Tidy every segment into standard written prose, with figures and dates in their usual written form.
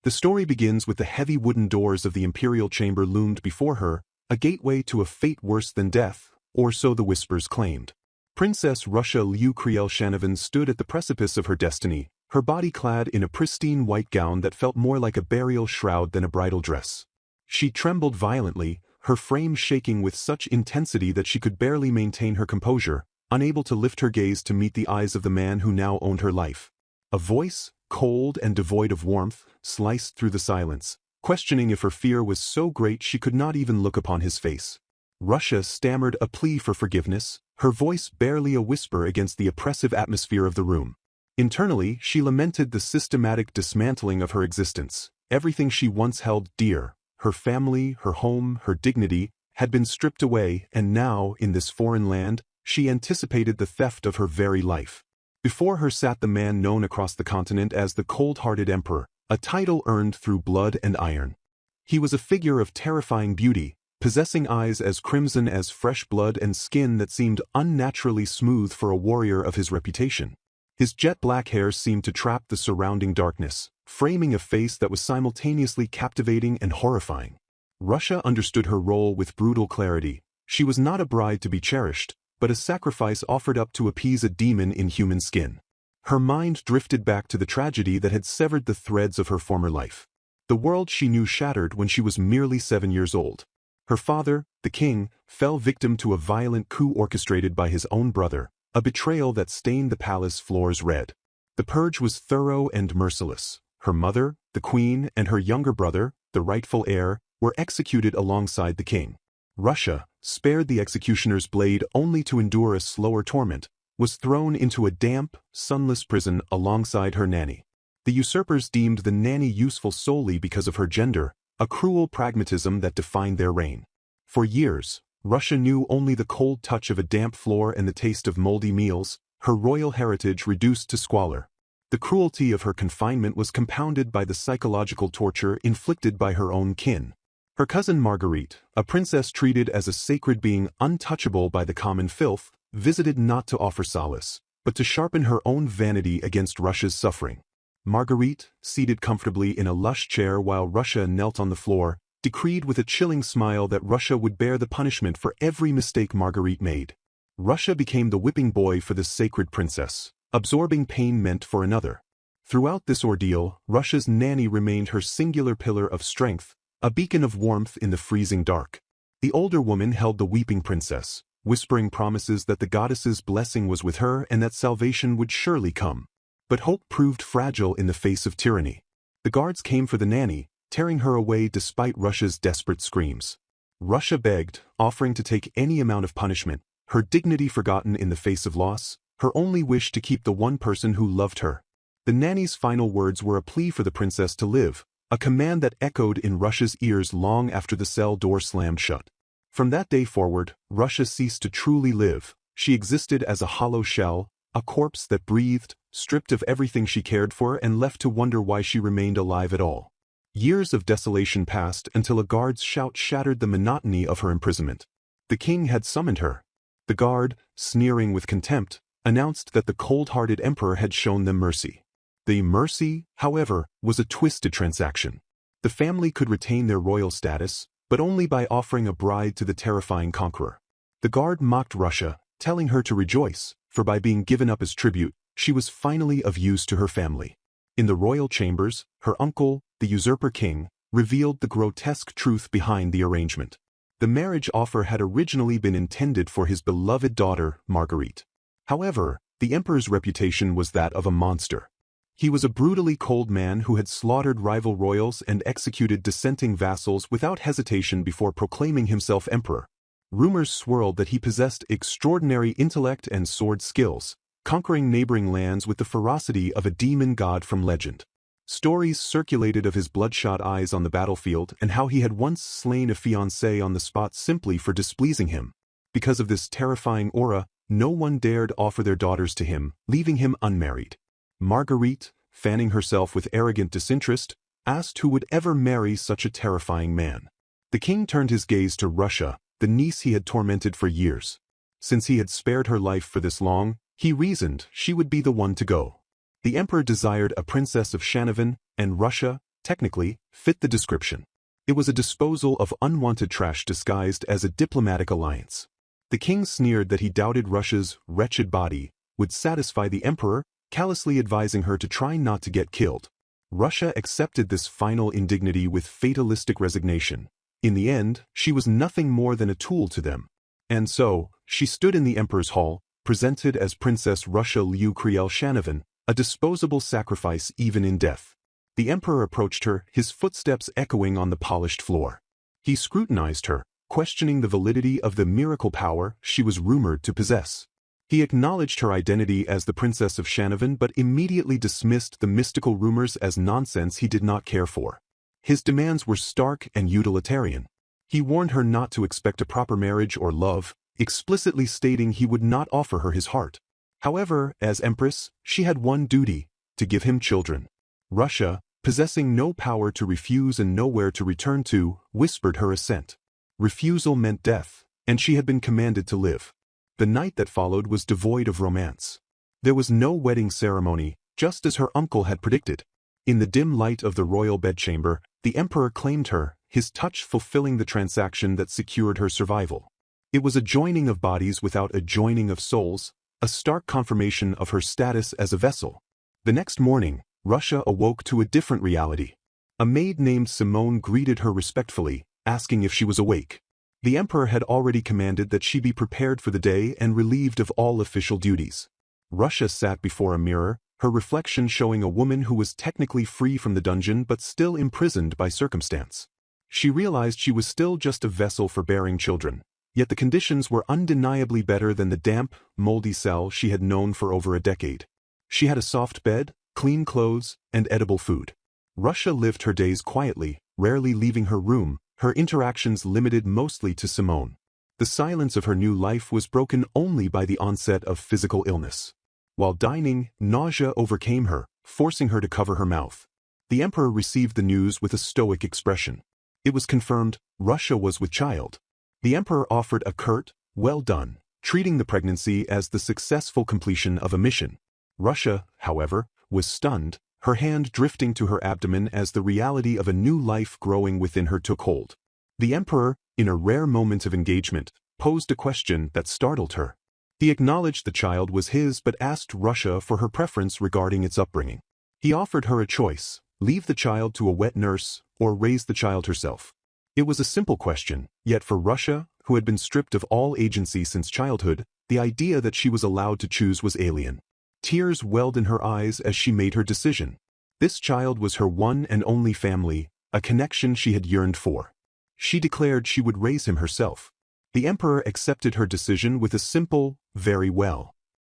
The story begins with the heavy wooden doors of the imperial chamber loomed before her, a gateway to a fate worse than death, or so the whispers claimed. Princess Russia Liu Kriel Shanavan stood at the precipice of her destiny, her body clad in a pristine white gown that felt more like a burial shroud than a bridal dress. She trembled violently, her frame shaking with such intensity that she could barely maintain her composure, unable to lift her gaze to meet the eyes of the man who now owned her life. A voice, cold and devoid of warmth, sliced through the silence, questioning if her fear was so great she could not even look upon his face. Russia stammered a plea for forgiveness, her voice barely a whisper against the oppressive atmosphere of the room. Internally, she lamented the systematic dismantling of her existence. Everything she once held dear, her family, her home, her dignity, had been stripped away, and now, in this foreign land, she anticipated the theft of her very life. Before her sat the man known across the continent as the cold-hearted emperor, a title earned through blood and iron. He was a figure of terrifying beauty, possessing eyes as crimson as fresh blood and skin that seemed unnaturally smooth for a warrior of his reputation. His jet-black hair seemed to trap the surrounding darkness, framing a face that was simultaneously captivating and horrifying. Russia understood her role with brutal clarity. She was not a bride to be cherished, but a sacrifice offered up to appease a demon in human skin. Her mind drifted back to the tragedy that had severed the threads of her former life. The world she knew shattered when she was merely 7 years old. Her father, the king, fell victim to a violent coup orchestrated by his own brother, a betrayal that stained the palace floors red. The purge was thorough and merciless. Her mother, the queen, and her younger brother, the rightful heir, were executed alongside the king. Russia, spared the executioner's blade only to endure a slower torment, was thrown into a damp, sunless prison alongside her nanny. The usurpers deemed the nanny useful solely because of her gender, a cruel pragmatism that defined their reign. For years, Russia knew only the cold touch of a damp floor and the taste of moldy meals, her royal heritage reduced to squalor. The cruelty of her confinement was compounded by the psychological torture inflicted by her own kin. Her cousin Marguerite, a princess treated as a sacred being untouchable by the common filth, visited not to offer solace, but to sharpen her own vanity against Russia's suffering. Marguerite, seated comfortably in a lush chair while Russia knelt on the floor, decreed with a chilling smile that Russia would bear the punishment for every mistake Marguerite made. Russia became the whipping boy for the sacred princess, absorbing pain meant for another. Throughout this ordeal, Russia's nanny remained her singular pillar of strength, a beacon of warmth in the freezing dark. The older woman held the weeping princess, whispering promises that the goddess's blessing was with her and that salvation would surely come. But hope proved fragile in the face of tyranny. The guards came for the nanny, tearing her away despite Russia's desperate screams. Russia begged, offering to take any amount of punishment, her dignity forgotten in the face of loss, her only wish to keep the one person who loved her. The nanny's final words were a plea for the princess to live, a command that echoed in Russia's ears long after the cell door slammed shut. From that day forward, Russia ceased to truly live. She existed as a hollow shell, a corpse that breathed, stripped of everything she cared for and left to wonder why she remained alive at all. Years of desolation passed until a guard's shout shattered the monotony of her imprisonment. The king had summoned her. The guard, sneering with contempt, announced that the cold-hearted emperor had shown them mercy. The mercy, however, was a twisted transaction. The family could retain their royal status, but only by offering a bride to the terrifying conqueror. The guard mocked Russia, telling her to rejoice, for by being given up as tribute, she was finally of use to her family. In the royal chambers, her uncle, the usurper king, revealed the grotesque truth behind the arrangement. The marriage offer had originally been intended for his beloved daughter, Marguerite. However, the emperor's reputation was that of a monster. He was a brutally cold man who had slaughtered rival royals and executed dissenting vassals without hesitation before proclaiming himself emperor. Rumors swirled that he possessed extraordinary intellect and sword skills, conquering neighboring lands with the ferocity of a demon god from legend. Stories circulated of his bloodshot eyes on the battlefield and how he had once slain a fiancée on the spot simply for displeasing him. Because of this terrifying aura, no one dared offer their daughters to him, leaving him unmarried. Marguerite, fanning herself with arrogant disinterest, asked who would ever marry such a terrifying man. The king turned his gaze to Russia, the niece he had tormented for years. Since he had spared her life for this long, he reasoned she would be the one to go. The emperor desired a princess of Shanavan, and Russia, technically, fit the description. It was a disposal of unwanted trash disguised as a diplomatic alliance. The king sneered that he doubted Russia's wretched body would satisfy the emperor, callously advising her to try not to get killed. Russia accepted this final indignity with fatalistic resignation. In the end, she was nothing more than a tool to them. And so, she stood in the emperor's hall, presented as Princess Russia Liu Kriel-Shanovan, a disposable sacrifice even in death. The emperor approached her, his footsteps echoing on the polished floor. He scrutinized her, questioning the validity of the miracle power she was rumored to possess. He acknowledged her identity as the Princess of Shanovan but immediately dismissed the mystical rumors as nonsense he did not care for. His demands were stark and utilitarian. He warned her not to expect a proper marriage or love, explicitly stating he would not offer her his heart. However, as empress, she had one duty: to give him children. Russia, possessing no power to refuse and nowhere to return to, whispered her assent. Refusal meant death, and she had been commanded to live. The night that followed was devoid of romance. There was no wedding ceremony, just as her uncle had predicted. In the dim light of the royal bedchamber, the emperor claimed her, his touch fulfilling the transaction that secured her survival. It was a joining of bodies without a joining of souls, a stark confirmation of her status as a vessel. The next morning, Russia awoke to a different reality. A maid named Simone greeted her respectfully, asking if she was awake. The emperor had already commanded that she be prepared for the day and relieved of all official duties. Russia sat before a mirror, her reflection showing a woman who was technically free from the dungeon but still imprisoned by circumstance. She realized she was still just a vessel for bearing children, yet the conditions were undeniably better than the damp, moldy cell she had known for over a decade. She had a soft bed, clean clothes, and edible food. Russia lived her days quietly, rarely leaving her room, her interactions limited mostly to Simone. The silence of her new life was broken only by the onset of physical illness. While dining, nausea overcame her, forcing her to cover her mouth. The emperor received the news with a stoic expression. It was confirmed, Russia was with child. The emperor offered a curt, "Well done," treating the pregnancy as the successful completion of a mission. Russia, however, was stunned, her hand drifting to her abdomen as the reality of a new life growing within her took hold. The emperor, in a rare moment of engagement, posed a question that startled her. He acknowledged the child was his but asked Russia for her preference regarding its upbringing. He offered her a choice: leave the child to a wet nurse, or raise the child herself. It was a simple question, yet for Russia, who had been stripped of all agency since childhood, the idea that she was allowed to choose was alien. Tears welled in her eyes as she made her decision. This child was her one and only family, a connection she had yearned for. She declared she would raise him herself. The emperor accepted her decision with a simple, "Very well."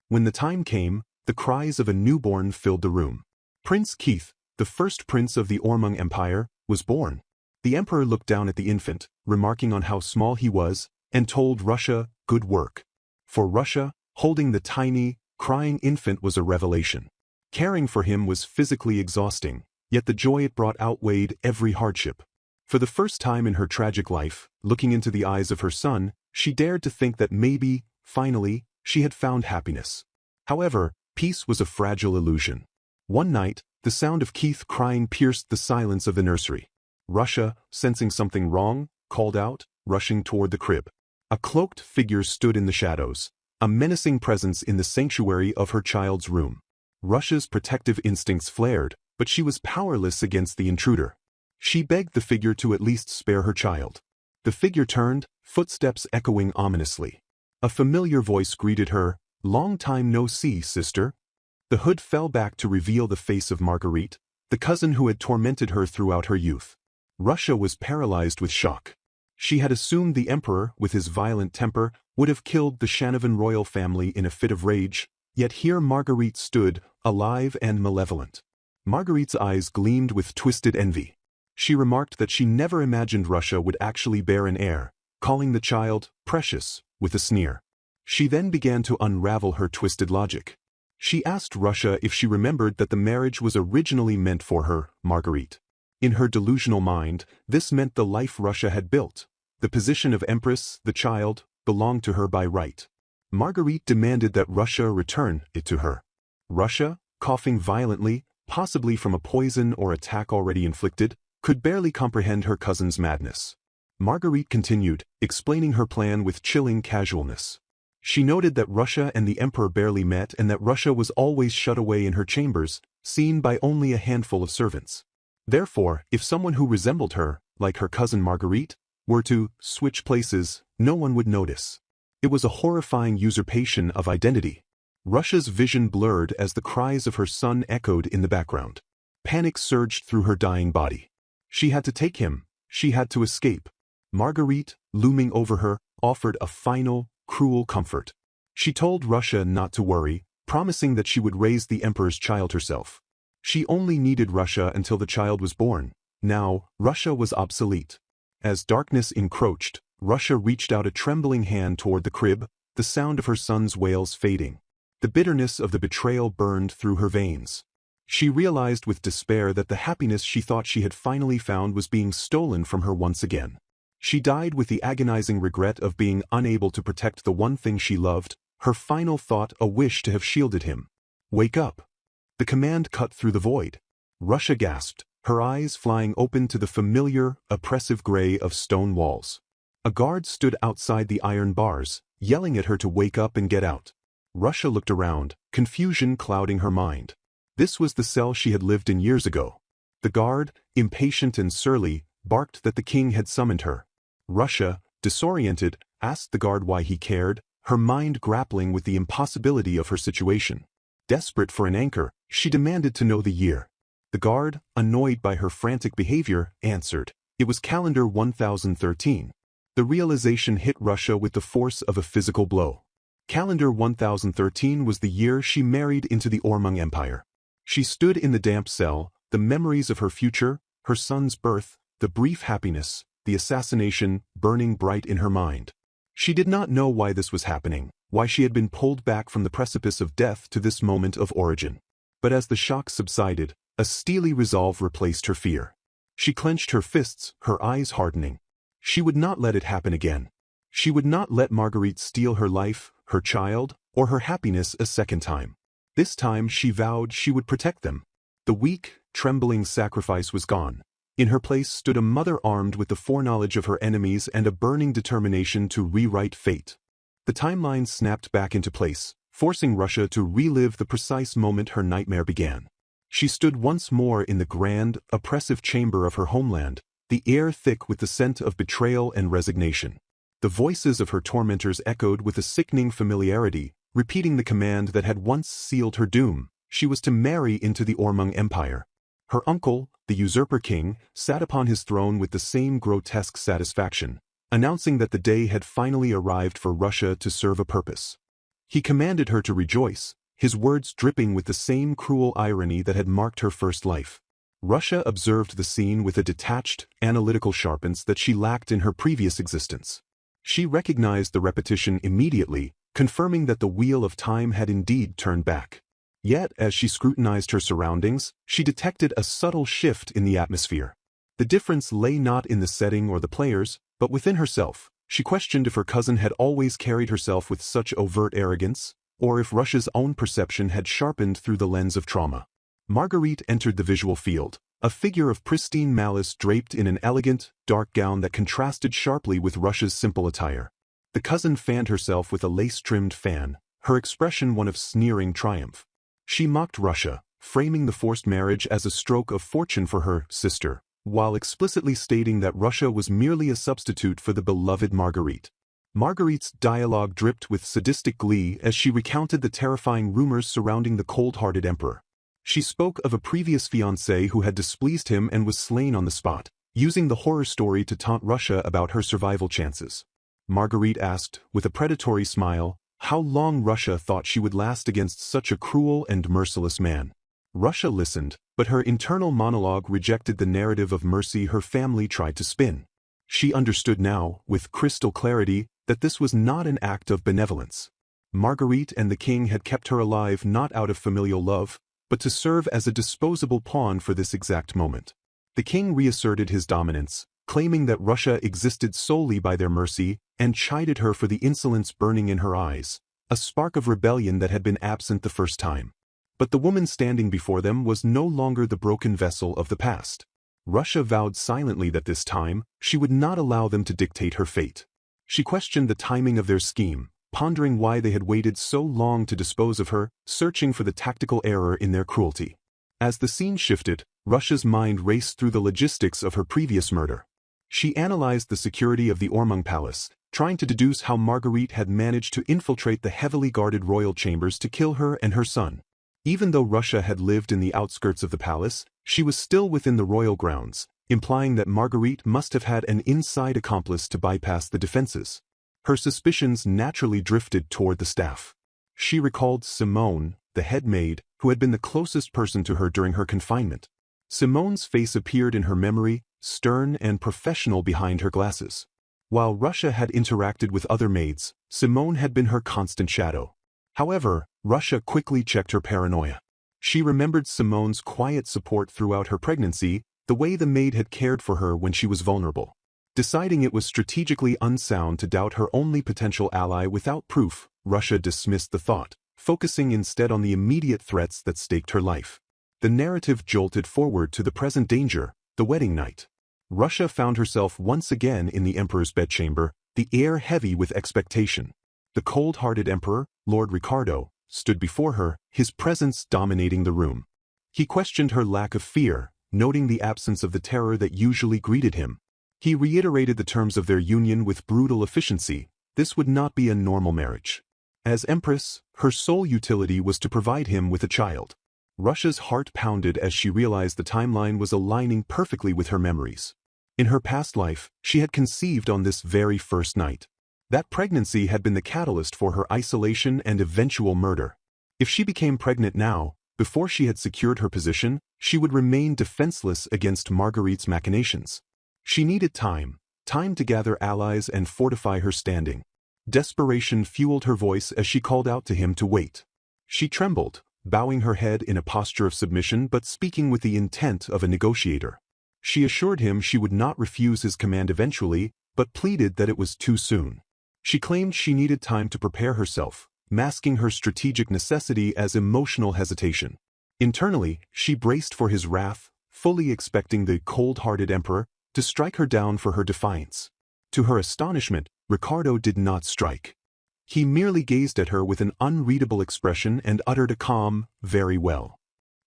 When the time came, the cries of a newborn filled the room. Prince Keith, the first prince of the Ormung Empire, was born. The emperor looked down at the infant, remarking on how small he was, and told Russia, "Good work." For Russia, holding the tiny, crying infant was a revelation. Caring for him was physically exhausting, yet the joy it brought outweighed every hardship. For the first time in her tragic life, looking into the eyes of her son, she dared to think that maybe, finally, she had found happiness. However, peace was a fragile illusion. One night, the sound of Keith crying pierced the silence of the nursery. Russia, sensing something wrong, called out, rushing toward the crib. A cloaked figure stood in the shadows, a menacing presence in the sanctuary of her child's room. Russia's protective instincts flared, but she was powerless against the intruder. She begged the figure to at least spare her child. The figure turned, footsteps echoing ominously. A familiar voice greeted her, "Long time no see, sister." The hood fell back to reveal the face of Marguerite, the cousin who had tormented her throughout her youth. Russia was paralyzed with shock. She had assumed the emperor, with his violent temper, would have killed the Shanovan royal family in a fit of rage, yet here Marguerite stood, alive and malevolent. Marguerite's eyes gleamed with twisted envy. She remarked that she never imagined Russia would actually bear an heir, calling the child precious, with a sneer. She then began to unravel her twisted logic. She asked Russia if she remembered that the marriage was originally meant for her, Marguerite. In her delusional mind, this meant the life Russia had built. The position of empress, the child, belonged to her by right. Marguerite demanded that Russia return it to her. Russia, coughing violently, possibly from a poison or attack already inflicted, could barely comprehend her cousin's madness. Marguerite continued, explaining her plan with chilling casualness. She noted that Russia and the Emperor barely met and that Russia was always shut away in her chambers, seen by only a handful of servants. Therefore, if someone who resembled her, like her cousin Marguerite, were to switch places, no one would notice. It was a horrifying usurpation of identity. Russia's vision blurred as the cries of her son echoed in the background. Panic surged through her dying body. She had to take him. She had to escape. Marguerite, looming over her, offered a final, cruel comfort. She told Russia not to worry, promising that she would raise the emperor's child herself. She only needed Russia until the child was born. Now, Russia was obsolete. As darkness encroached, Russia reached out a trembling hand toward the crib, the sound of her son's wails fading. The bitterness of the betrayal burned through her veins. She realized with despair that the happiness she thought she had finally found was being stolen from her once again. She died with the agonizing regret of being unable to protect the one thing she loved, her final thought a wish to have shielded him. "Wake up!" The command cut through the void. Russia gasped, her eyes flying open to the familiar, oppressive gray of stone walls. A guard stood outside the iron bars, yelling at her to wake up and get out. Russia looked around, confusion clouding her mind. This was the cell she had lived in years ago. The guard, impatient and surly, barked that the king had summoned her. Russia, disoriented, asked the guard why he cared, her mind grappling with the impossibility of her situation. Desperate for an anchor, she demanded to know the year. The guard, annoyed by her frantic behavior, answered, "It was calendar 1013. The realization hit Russia with the force of a physical blow. Calendar 1013 was the year she married into the Ormung Empire. She stood in the damp cell, the memories of her future, her son's birth, the brief happiness, the assassination, burning bright in her mind. She did not know why this was happening, why she had been pulled back from the precipice of death to this moment of origin. But as the shock subsided, a steely resolve replaced her fear. She clenched her fists, her eyes hardening. She would not let it happen again. She would not let Marguerite steal her life, her child, or her happiness a second time. This time she vowed she would protect them. The weak, trembling sacrifice was gone. In her place stood a mother armed with the foreknowledge of her enemies and a burning determination to rewrite fate. The timeline snapped back into place, forcing Russia to relive the precise moment her nightmare began. She stood once more in the grand, oppressive chamber of her homeland, the air thick with the scent of betrayal and resignation. The voices of her tormentors echoed with a sickening familiarity, repeating the command that had once sealed her doom. She was to marry into the Ormung Empire. Her uncle, the usurper king, sat upon his throne with the same grotesque satisfaction, announcing that the day had finally arrived for Russia to serve a purpose. He commanded her to rejoice, his words dripping with the same cruel irony that had marked her first life. Russia observed the scene with a detached, analytical sharpness that she lacked in her previous existence. She recognized the repetition immediately, confirming that the wheel of time had indeed turned back. Yet, as she scrutinized her surroundings, she detected a subtle shift in the atmosphere. The difference lay not in the setting or the players, but within herself. She questioned if her cousin had always carried herself with such overt arrogance, or if Russia's own perception had sharpened through the lens of trauma. Marguerite entered the visual field, a figure of pristine malice draped in an elegant, dark gown that contrasted sharply with Russia's simple attire. The cousin fanned herself with a lace-trimmed fan, her expression one of sneering triumph. She mocked Russia, framing the forced marriage as a stroke of fortune for her sister, while explicitly stating that Russia was merely a substitute for the beloved Marguerite. Marguerite's dialogue dripped with sadistic glee as she recounted the terrifying rumors surrounding the cold-hearted emperor. She spoke of a previous fiancé who had displeased him and was slain on the spot, using the horror story to taunt Russia about her survival chances. Marguerite asked, with a predatory smile, how long Russia thought she would last against such a cruel and merciless man. Russia listened, but her internal monologue rejected the narrative of mercy her family tried to spin. She understood now, with crystal clarity, that this was not an act of benevolence. Marguerite and the king had kept her alive not out of familial love, but to serve as a disposable pawn for this exact moment. The king reasserted his dominance, claiming that Russia existed solely by their mercy, and chided her for the insolence burning in her eyes, a spark of rebellion that had been absent the first time. But the woman standing before them was no longer the broken vessel of the past. Russia vowed silently that this time, she would not allow them to dictate her fate. She questioned the timing of their scheme, pondering why they had waited so long to dispose of her, searching for the tactical error in their cruelty. As the scene shifted, Russia's mind raced through the logistics of her previous murder. She analyzed the security of the Ormung Palace, trying to deduce how Marguerite had managed to infiltrate the heavily guarded royal chambers to kill her and her son. Even though Russia had lived in the outskirts of the palace, she was still within the royal grounds, implying that Marguerite must have had an inside accomplice to bypass the defenses. Her suspicions naturally drifted toward the staff. She recalled Simone, the head maid, who had been the closest person to her during her confinement. Simone's face appeared in her memory, stern and professional behind her glasses. While Russia had interacted with other maids, Simone had been her constant shadow. However, Russia quickly checked her paranoia. She remembered Simone's quiet support throughout her pregnancy, the way the maid had cared for her when she was vulnerable. Deciding it was strategically unsound to doubt her only potential ally without proof, Russia dismissed the thought, focusing instead on the immediate threats that staked her life. The narrative jolted forward to the present danger, the wedding night. Russia found herself once again in the emperor's bedchamber, the air heavy with expectation. The cold-hearted emperor, Lord Ricardo, stood before her, his presence dominating the room. He questioned her lack of fear, noting the absence of the terror that usually greeted him. He reiterated the terms of their union with brutal efficiency. This would not be a normal marriage. As empress, her sole utility was to provide him with a child. Russia's heart pounded as she realized the timeline was aligning perfectly with her memories. In her past life, she had conceived on this very first night. That pregnancy had been the catalyst for her isolation and eventual murder. If she became pregnant now, before she had secured her position, she would remain defenseless against Marguerite's machinations. She needed time to gather allies and fortify her standing. Desperation fueled her voice as she called out to him to wait. She trembled, bowing her head in a posture of submission but speaking with the intent of a negotiator. She assured him she would not refuse his command eventually, but pleaded that it was too soon. She claimed she needed time to prepare herself, masking her strategic necessity as emotional hesitation. Internally, she braced for his wrath, fully expecting the cold-hearted emperor to strike her down for her defiance. To her astonishment, Ricardo did not strike. He merely gazed at her with an unreadable expression and uttered a calm, "Very well."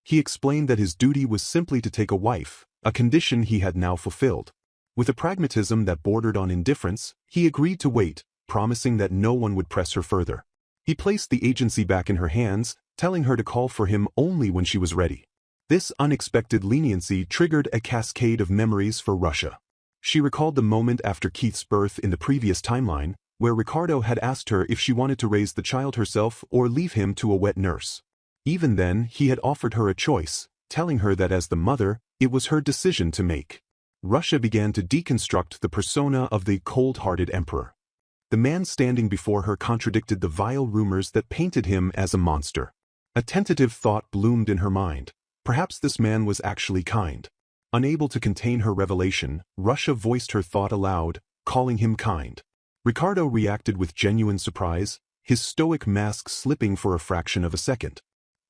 He explained that his duty was simply to take a wife, a condition he had now fulfilled. With a pragmatism that bordered on indifference, he agreed to wait, promising that no one would press her further. He placed the agency back in her hands, telling her to call for him only when she was ready. This unexpected leniency triggered a cascade of memories for Russia. She recalled the moment after Keith's birth in the previous timeline, where Ricardo had asked her if she wanted to raise the child herself or leave him to a wet nurse. Even then, he had offered her a choice, telling her that as the mother, it was her decision to make. Russia began to deconstruct the persona of the cold-hearted emperor. The man standing before her contradicted the vile rumors that painted him as a monster. A tentative thought bloomed in her mind. Perhaps this man was actually kind. Unable to contain her revelation, Russia voiced her thought aloud, calling him kind. Ricardo reacted with genuine surprise, his stoic mask slipping for a fraction of a second.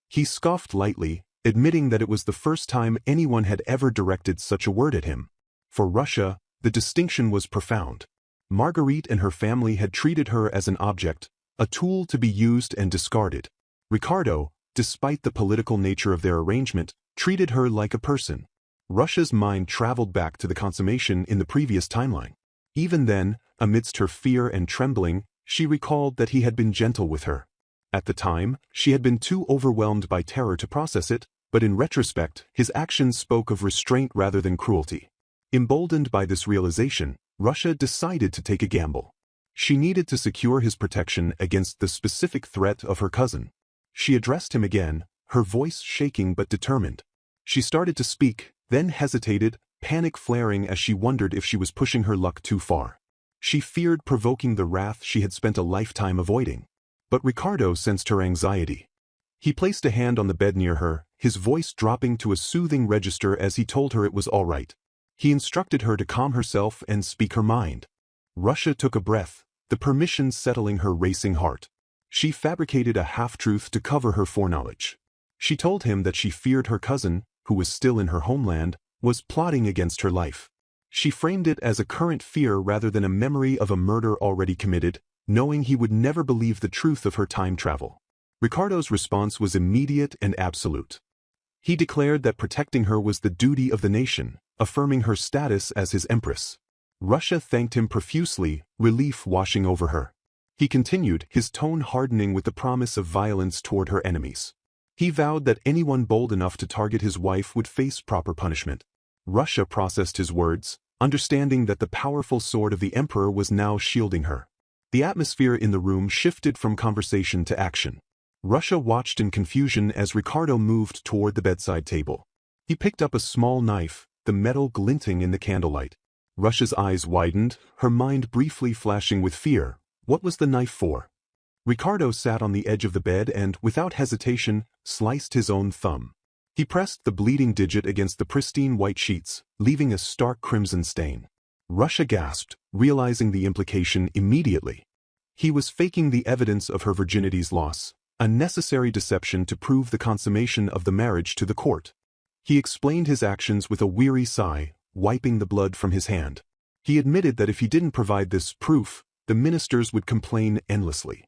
He scoffed lightly, admitting that it was the first time anyone had ever directed such a word at him. For Russia, the distinction was profound. Marguerite and her family had treated her as an object, a tool to be used and discarded. Ricardo, despite the political nature of their arrangement, treated her like a person. Russia's mind traveled back to the consummation in the previous timeline. Even then, amidst her fear and trembling, she recalled that he had been gentle with her. At the time, she had been too overwhelmed by terror to process it, but in retrospect, his actions spoke of restraint rather than cruelty. Emboldened by this realization, Russia decided to take a gamble. She needed to secure his protection against the specific threat of her cousin. She addressed him again, her voice shaking but determined. She started to speak, then hesitated, panic flaring as she wondered if she was pushing her luck too far. She feared provoking the wrath she had spent a lifetime avoiding. But Ricardo sensed her anxiety. He placed a hand on the bed near her, his voice dropping to a soothing register as he told her it was all right. He instructed her to calm herself and speak her mind. Russia took a breath, the permission settling her racing heart. She fabricated a half-truth to cover her foreknowledge. She told him that she feared her cousin, who was still in her homeland, was plotting against her life. She framed it as a current fear rather than a memory of a murder already committed, knowing he would never believe the truth of her time travel. Ricardo's response was immediate and absolute. He declared that protecting her was the duty of the nation, affirming her status as his empress. Russia thanked him profusely, relief washing over her. He continued, his tone hardening with the promise of violence toward her enemies. He vowed that anyone bold enough to target his wife would face proper punishment. Russia processed his words, understanding that the powerful sword of the emperor was now shielding her. The atmosphere in the room shifted from conversation to action. Russia watched in confusion as Ricardo moved toward the bedside table. He picked up a small knife, the metal glinting in the candlelight. Russia's eyes widened, her mind briefly flashing with fear. What was the knife for? Ricardo sat on the edge of the bed and, without hesitation, sliced his own thumb. He pressed the bleeding digit against the pristine white sheets, leaving a stark crimson stain. Russia gasped, realizing the implication immediately. He was faking the evidence of her virginity's loss, a necessary deception to prove the consummation of the marriage to the court. He explained his actions with a weary sigh, wiping the blood from his hand. He admitted that if he didn't provide this proof, the ministers would complain endlessly.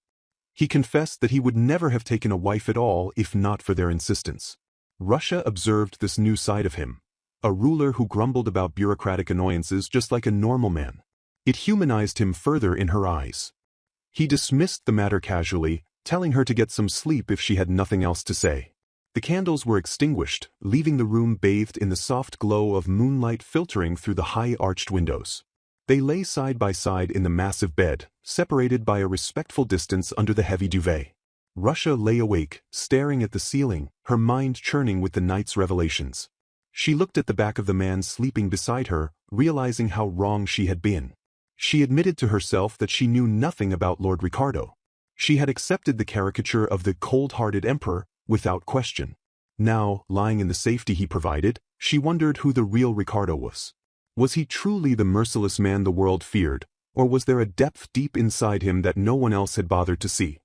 He confessed that he would never have taken a wife at all if not for their insistence. Russia observed this new side of him, a ruler who grumbled about bureaucratic annoyances just like a normal man. It humanized him further in her eyes. He dismissed the matter casually, telling her to get some sleep if she had nothing else to say. The candles were extinguished, leaving the room bathed in the soft glow of moonlight filtering through the high arched windows. They lay side by side in the massive bed, separated by a respectful distance under the heavy duvet. Russia lay awake, staring at the ceiling, her mind churning with the night's revelations. She looked at the back of the man sleeping beside her, realizing how wrong she had been. She admitted to herself that she knew nothing about Lord Ricardo. She had accepted the caricature of the cold-hearted emperor, without question. Now, lying in the safety he provided, she wondered who the real Ricardo was. Was he truly the merciless man the world feared, or was there a depth deep inside him that no one else had bothered to see?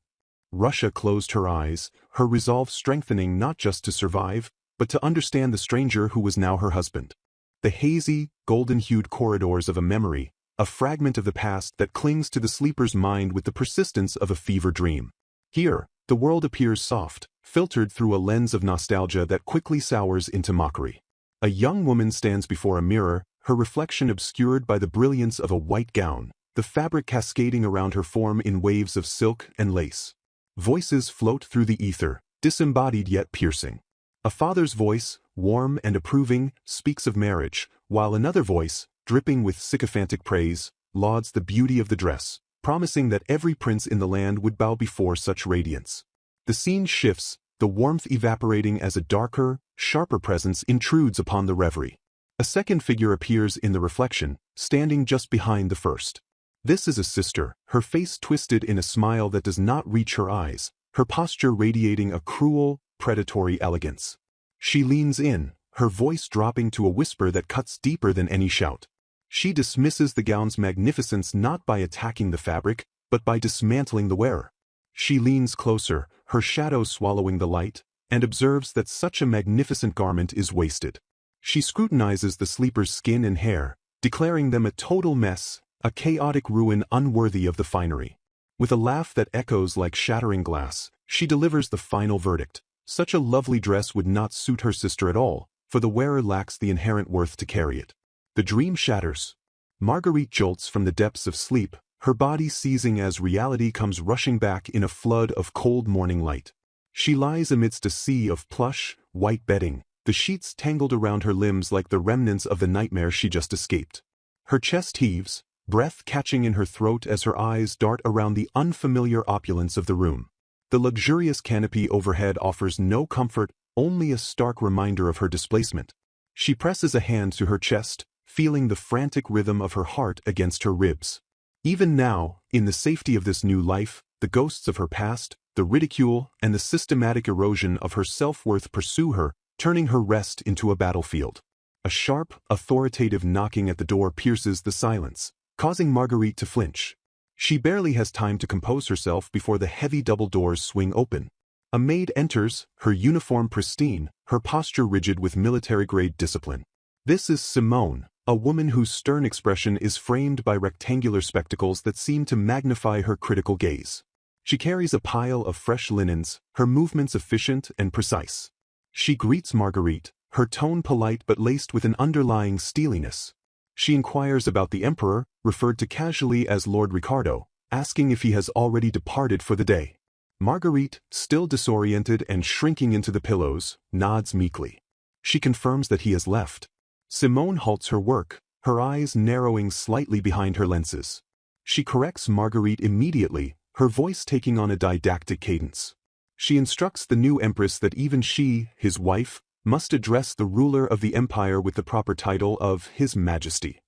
Russia closed her eyes, her resolve strengthening not just to survive, but to understand the stranger who was now her husband. The hazy, golden-hued corridors of a memory, a fragment of the past that clings to the sleeper's mind with the persistence of a fever dream. Here, the world appears soft, filtered through a lens of nostalgia that quickly sours into mockery. A young woman stands before a mirror, her reflection obscured by the brilliance of a white gown, the fabric cascading around her form in waves of silk and lace. Voices float through the ether, disembodied yet piercing. A father's voice, warm and approving, speaks of marriage, while another voice, dripping with sycophantic praise, lauds the beauty of the dress, promising that every prince in the land would bow before such radiance. The scene shifts, the warmth evaporating as a darker, sharper presence intrudes upon the reverie. A second figure appears in the reflection, standing just behind the first. This is a sister, her face twisted in a smile that does not reach her eyes, her posture radiating a cruel, predatory elegance. She leans in, her voice dropping to a whisper that cuts deeper than any shout. She dismisses the gown's magnificence not by attacking the fabric, but by dismantling the wearer. She leans closer, her shadow swallowing the light, and observes that such a magnificent garment is wasted. She scrutinizes the sleeper's skin and hair, declaring them a total mess, a chaotic ruin unworthy of the finery. With a laugh that echoes like shattering glass, she delivers the final verdict. Such a lovely dress would not suit her sister at all, for the wearer lacks the inherent worth to carry it. The dream shatters. Marguerite jolts from the depths of sleep, her body seizing as reality comes rushing back in a flood of cold morning light. She lies amidst a sea of plush, white bedding, the sheets tangled around her limbs like the remnants of the nightmare she just escaped. Her chest heaves, breath catching in her throat as her eyes dart around the unfamiliar opulence of the room. The luxurious canopy overhead offers no comfort, only a stark reminder of her displacement. She presses a hand to her chest, feeling the frantic rhythm of her heart against her ribs. Even now, in the safety of this new life, the ghosts of her past, the ridicule, and the systematic erosion of her self-worth pursue her, turning her rest into a battlefield. A sharp, authoritative knocking at the door pierces the silence, causing Marguerite to flinch. She barely has time to compose herself before the heavy double doors swing open. A maid enters, her uniform pristine, her posture rigid with military-grade discipline. This is Simone, a woman whose stern expression is framed by rectangular spectacles that seem to magnify her critical gaze. She carries a pile of fresh linens, her movements efficient and precise. She greets Marguerite, her tone polite but laced with an underlying steeliness. She inquires about the Emperor, referred to casually as Lord Ricardo, asking if he has already departed for the day. Marguerite, still disoriented and shrinking into the pillows, nods meekly. She confirms that he has left. Simone halts her work, her eyes narrowing slightly behind her lenses. She corrects Marguerite immediately, her voice taking on a didactic cadence. She instructs the new empress that even she, his wife, must address the ruler of the empire with the proper title of His Majesty.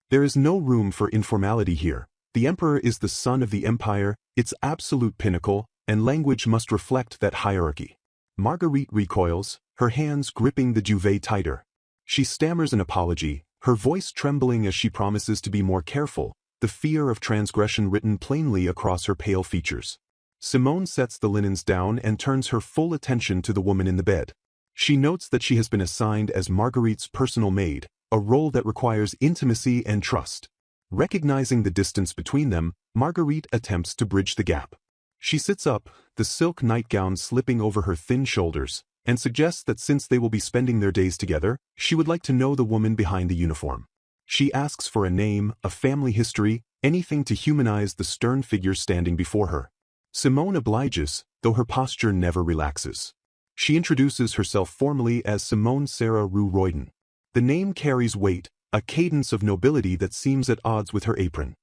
There is no room for informality here. The emperor is the son of the empire, its absolute pinnacle, and language must reflect that hierarchy. Marguerite recoils, her hands gripping the duvet tighter. She stammers an apology, her voice trembling as she promises to be more careful, the fear of transgression written plainly across her pale features. Simone sets the linens down and turns her full attention to the woman in the bed. She notes that she has been assigned as Marguerite's personal maid, a role that requires intimacy and trust. Recognizing the distance between them, Marguerite attempts to bridge the gap. She sits up, the silk nightgown slipping over her thin shoulders, and suggests that since they will be spending their days together, she would like to know the woman behind the uniform. She asks for a name, a family history, anything to humanize the stern figure standing before her. Simone obliges, though her posture never relaxes. She introduces herself formally as Simone Sarah Rue Royden. The name carries weight, a cadence of nobility that seems at odds with her apron.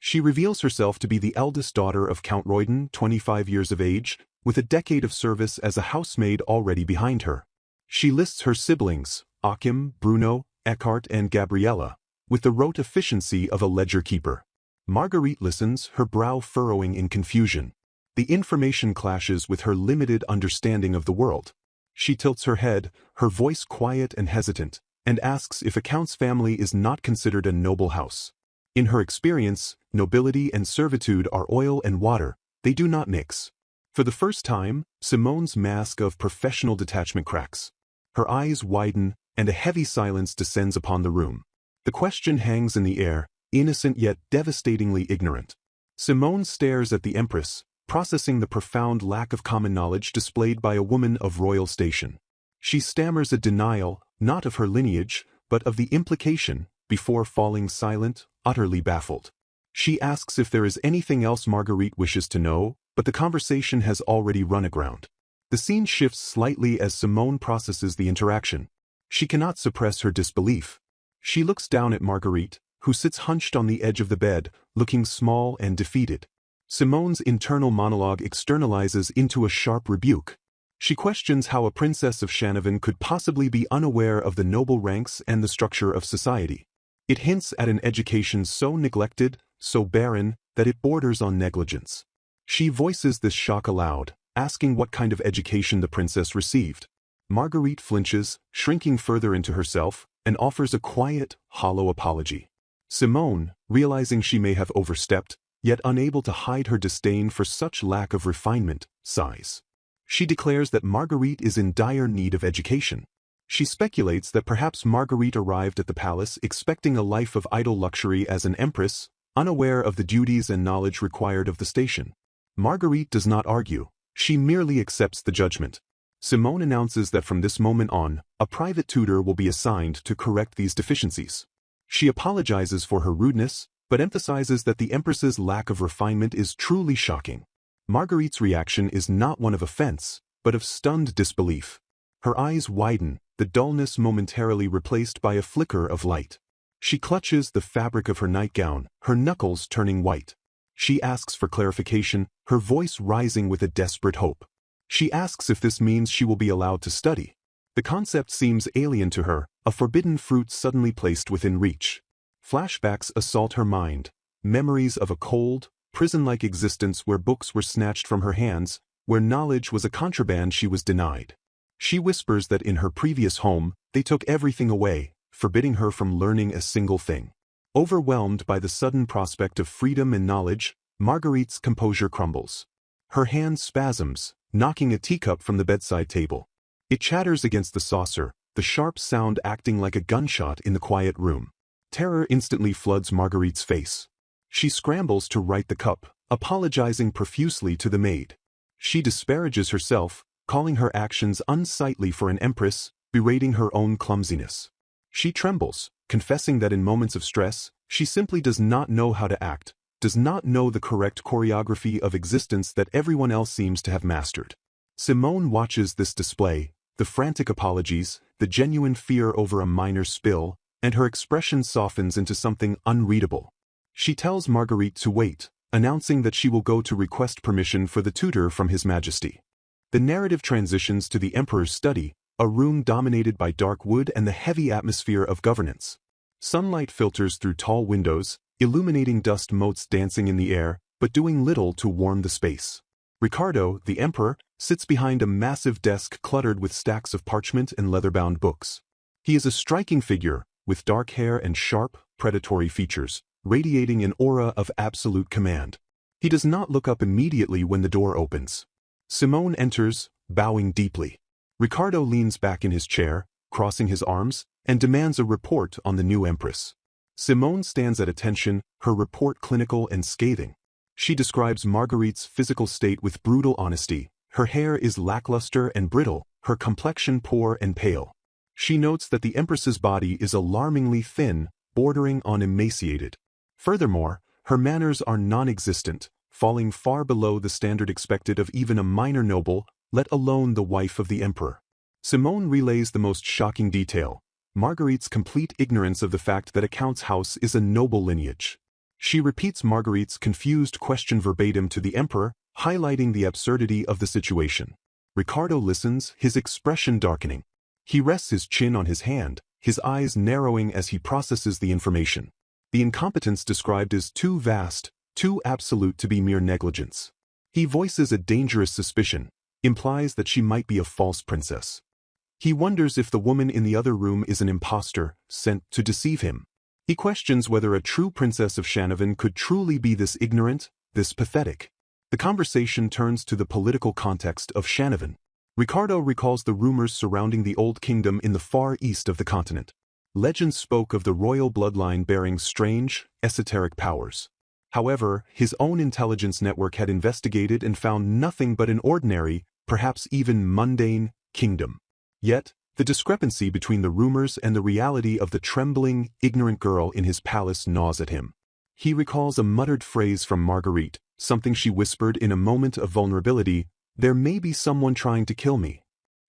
She reveals herself to be the eldest daughter of Count Royden, 25 years of age, with a decade of service as a housemaid already behind her. She lists her siblings, Achim, Bruno, Eckhart and Gabriella, with the rote efficiency of a ledger keeper. Marguerite listens, her brow furrowing in confusion. The information clashes with her limited understanding of the world. She tilts her head, her voice quiet and hesitant, and asks if a count's family is not considered a noble house. In her experience, nobility and servitude are oil and water, they do not mix. For the first time, Simone's mask of professional detachment cracks. Her eyes widen, and a heavy silence descends upon the room. The question hangs in the air, innocent yet devastatingly ignorant. Simone stares at the Empress, processing the profound lack of common knowledge displayed by a woman of royal station. She stammers a denial, not of her lineage, but of the implication, before falling silent, utterly baffled. She asks if there is anything else Marguerite wishes to know, but the conversation has already run aground. The scene shifts slightly as Simone processes the interaction. She cannot suppress her disbelief. She looks down at Marguerite, who sits hunched on the edge of the bed, looking small and defeated. Simone's internal monologue externalizes into a sharp rebuke. She questions how a princess of Shanavan could possibly be unaware of the noble ranks and the structure of society. It hints at an education so neglected, so barren, that it borders on negligence. She voices this shock aloud, asking what kind of education the princess received. Marguerite flinches, shrinking further into herself, and offers a quiet, hollow apology. Simone, realizing she may have overstepped, yet unable to hide her disdain for such lack of refinement, sighs. She declares that Marguerite is in dire need of education. She speculates that perhaps Marguerite arrived at the palace expecting a life of idle luxury as an empress, unaware of the duties and knowledge required of the station. Marguerite does not argue, she merely accepts the judgment. Simone announces that from this moment on, a private tutor will be assigned to correct these deficiencies. She apologizes for her rudeness, but emphasizes that the Empress's lack of refinement is truly shocking. Marguerite's reaction is not one of offense, but of stunned disbelief. Her eyes widen, the dullness momentarily replaced by a flicker of light. She clutches the fabric of her nightgown, her knuckles turning white. She asks for clarification, her voice rising with a desperate hope. She asks if this means she will be allowed to study. The concept seems alien to her, a forbidden fruit suddenly placed within reach. Flashbacks assault her mind, memories of a cold, prison-like existence where books were snatched from her hands, where knowledge was a contraband she was denied. She whispers that in her previous home, they took everything away, forbidding her from learning a single thing. Overwhelmed by the sudden prospect of freedom and knowledge, Marguerite's composure crumbles. Her hand spasms, knocking a teacup from the bedside table. It chatters against the saucer, the sharp sound acting like a gunshot in the quiet room. Terror instantly floods Marguerite's face. She scrambles to right the cup, apologizing profusely to the maid. She disparages herself, calling her actions unsightly for an empress, berating her own clumsiness. She trembles, confessing that in moments of stress, she simply does not know how to act, does not know the correct choreography of existence that everyone else seems to have mastered. Simone watches this display, the frantic apologies, the genuine fear over a minor spill, and her expression softens into something unreadable. She tells Marguerite to wait, announcing that she will go to request permission for the tutor from His Majesty. The narrative transitions to the Emperor's study, a room dominated by dark wood and the heavy atmosphere of governance. Sunlight filters through tall windows, illuminating dust motes dancing in the air, but doing little to warm the space. Ricardo, the Emperor, sits behind a massive desk cluttered with stacks of parchment and leather-bound books. He is a striking figure, with dark hair and sharp, predatory features, radiating an aura of absolute command. He does not look up immediately when the door opens. Simone enters, bowing deeply. Ricardo leans back in his chair, crossing his arms, and demands a report on the new empress. Simone stands at attention, her report clinical and scathing. She describes Marguerite's physical state with brutal honesty. Her hair is lackluster and brittle, her complexion poor and pale. She notes that the empress's body is alarmingly thin, bordering on emaciated. Furthermore, her manners are non-existent, falling far below the standard expected of even a minor noble, let alone the wife of the emperor. Simone relays the most shocking detail: Marguerite's complete ignorance of the fact that a count's house is a noble lineage. She repeats Marguerite's confused question verbatim to the emperor, highlighting the absurdity of the situation. Ricardo listens, his expression darkening. He rests his chin on his hand, his eyes narrowing as he processes the information. The incompetence described is too vast, too absolute to be mere negligence. He voices a dangerous suspicion, implies that she might be a false princess. He wonders if the woman in the other room is an impostor, sent to deceive him. He questions whether a true princess of Shanavan could truly be this ignorant, this pathetic. The conversation turns to the political context of Shanavan. Ricardo recalls the rumors surrounding the Old Kingdom in the far east of the continent. Legends spoke of the royal bloodline bearing strange, esoteric powers. However, his own intelligence network had investigated and found nothing but an ordinary, perhaps even mundane, kingdom. Yet, the discrepancy between the rumors and the reality of the trembling, ignorant girl in his palace gnaws at him. He recalls a muttered phrase from Marguerite, something she whispered in a moment of vulnerability: "There may be someone trying to kill me."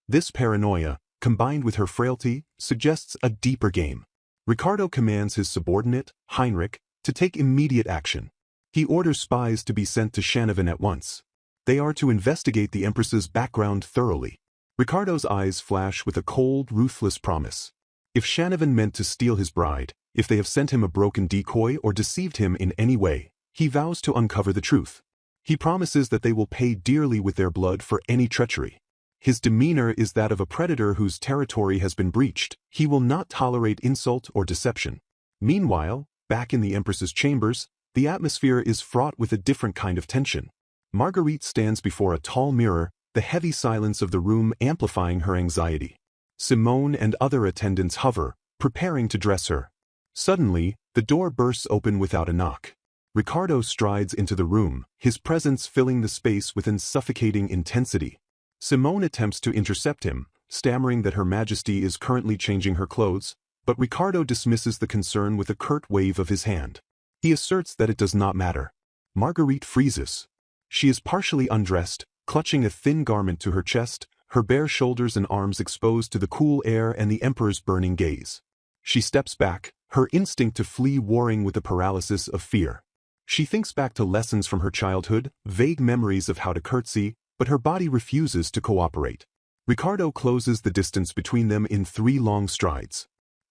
This paranoia, combined with her frailty, suggests a deeper game. Ricardo commands his subordinate, Heinrich, to take immediate action. He orders spies to be sent to Shanavan at once. They are to investigate the Empress's background thoroughly. Ricardo's eyes flash with a cold, ruthless promise. If Shanavan meant to steal his bride, if they have sent him a broken decoy or deceived him in any way, he vows to uncover the truth. He promises that they will pay dearly with their blood for any treachery. His demeanor is that of a predator whose territory has been breached. He will not tolerate insult or deception. Meanwhile, back in the Empress's chambers, the atmosphere is fraught with a different kind of tension. Marguerite stands before a tall mirror, the heavy silence of the room amplifying her anxiety. Simone and other attendants hover, preparing to dress her. Suddenly, the door bursts open without a knock. Ricardo strides into the room, his presence filling the space with an suffocating intensity. Simone attempts to intercept him, stammering that Her Majesty is currently changing her clothes, but Ricardo dismisses the concern with a curt wave of his hand. He asserts that it does not matter. Marguerite freezes. She is partially undressed, clutching a thin garment to her chest, her bare shoulders and arms exposed to the cool air and the Emperor's burning gaze. She steps back, her instinct to flee warring with the paralysis of fear. She thinks back to lessons from her childhood, vague memories of how to curtsy, but her body refuses to cooperate. Ricardo closes the distance between them in 3 long strides.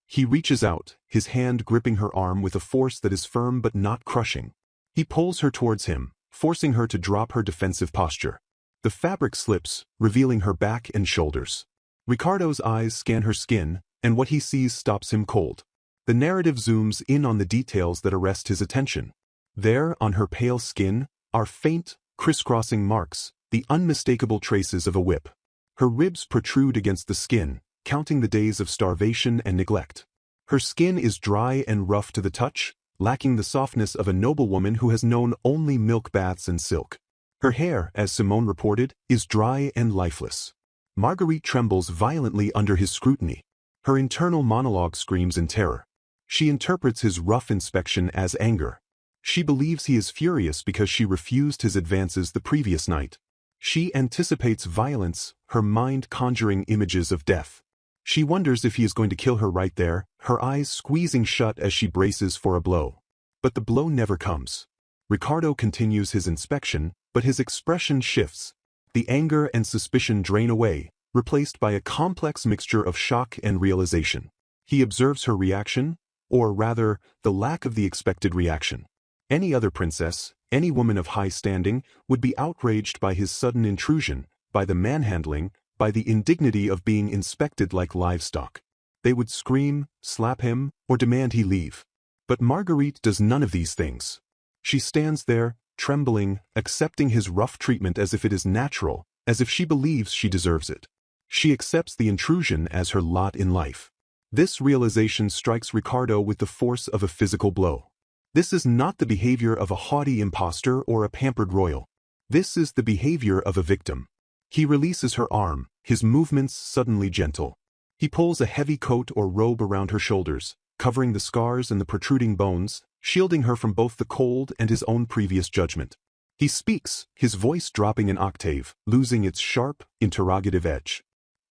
He reaches out, his hand gripping her arm with a force that is firm but not crushing. He pulls her towards him, forcing her to drop her defensive posture. The fabric slips, revealing her back and shoulders. Ricardo's eyes scan her skin, and what he sees stops him cold. The narrative zooms in on the details that arrest his attention. There, on her pale skin, are faint, crisscrossing marks, the unmistakable traces of a whip. Her ribs protrude against the skin, counting the days of starvation and neglect. Her skin is dry and rough to the touch, lacking the softness of a noblewoman who has known only milk baths and silk. Her hair, as Simone reported, is dry and lifeless. Marguerite trembles violently under his scrutiny. Her internal monologue screams in terror. She interprets his rough inspection as anger. She believes he is furious because she refused his advances the previous night. She anticipates violence, her mind conjuring images of death. She wonders if he is going to kill her right there, her eyes squeezing shut as she braces for a blow. But the blow never comes. Ricardo continues his inspection, but his expression shifts. The anger and suspicion drain away, replaced by a complex mixture of shock and realization. He observes her reaction, or rather, the lack of the expected reaction. Any other princess, any woman of high standing, would be outraged by his sudden intrusion, by the manhandling, by the indignity of being inspected like livestock. They would scream, slap him, or demand he leave. But Marguerite does none of these things. She stands there, trembling, accepting his rough treatment as if it is natural, as if she believes she deserves it. She accepts the intrusion as her lot in life. This realization strikes Ricardo with the force of a physical blow. This is not the behavior of a haughty impostor or a pampered royal. This is the behavior of a victim. He releases her arm, his movements suddenly gentle. He pulls a heavy coat or robe around her shoulders, covering the scars and the protruding bones, shielding her from both the cold and his own previous judgment. He speaks, his voice dropping an octave, losing its sharp, interrogative edge.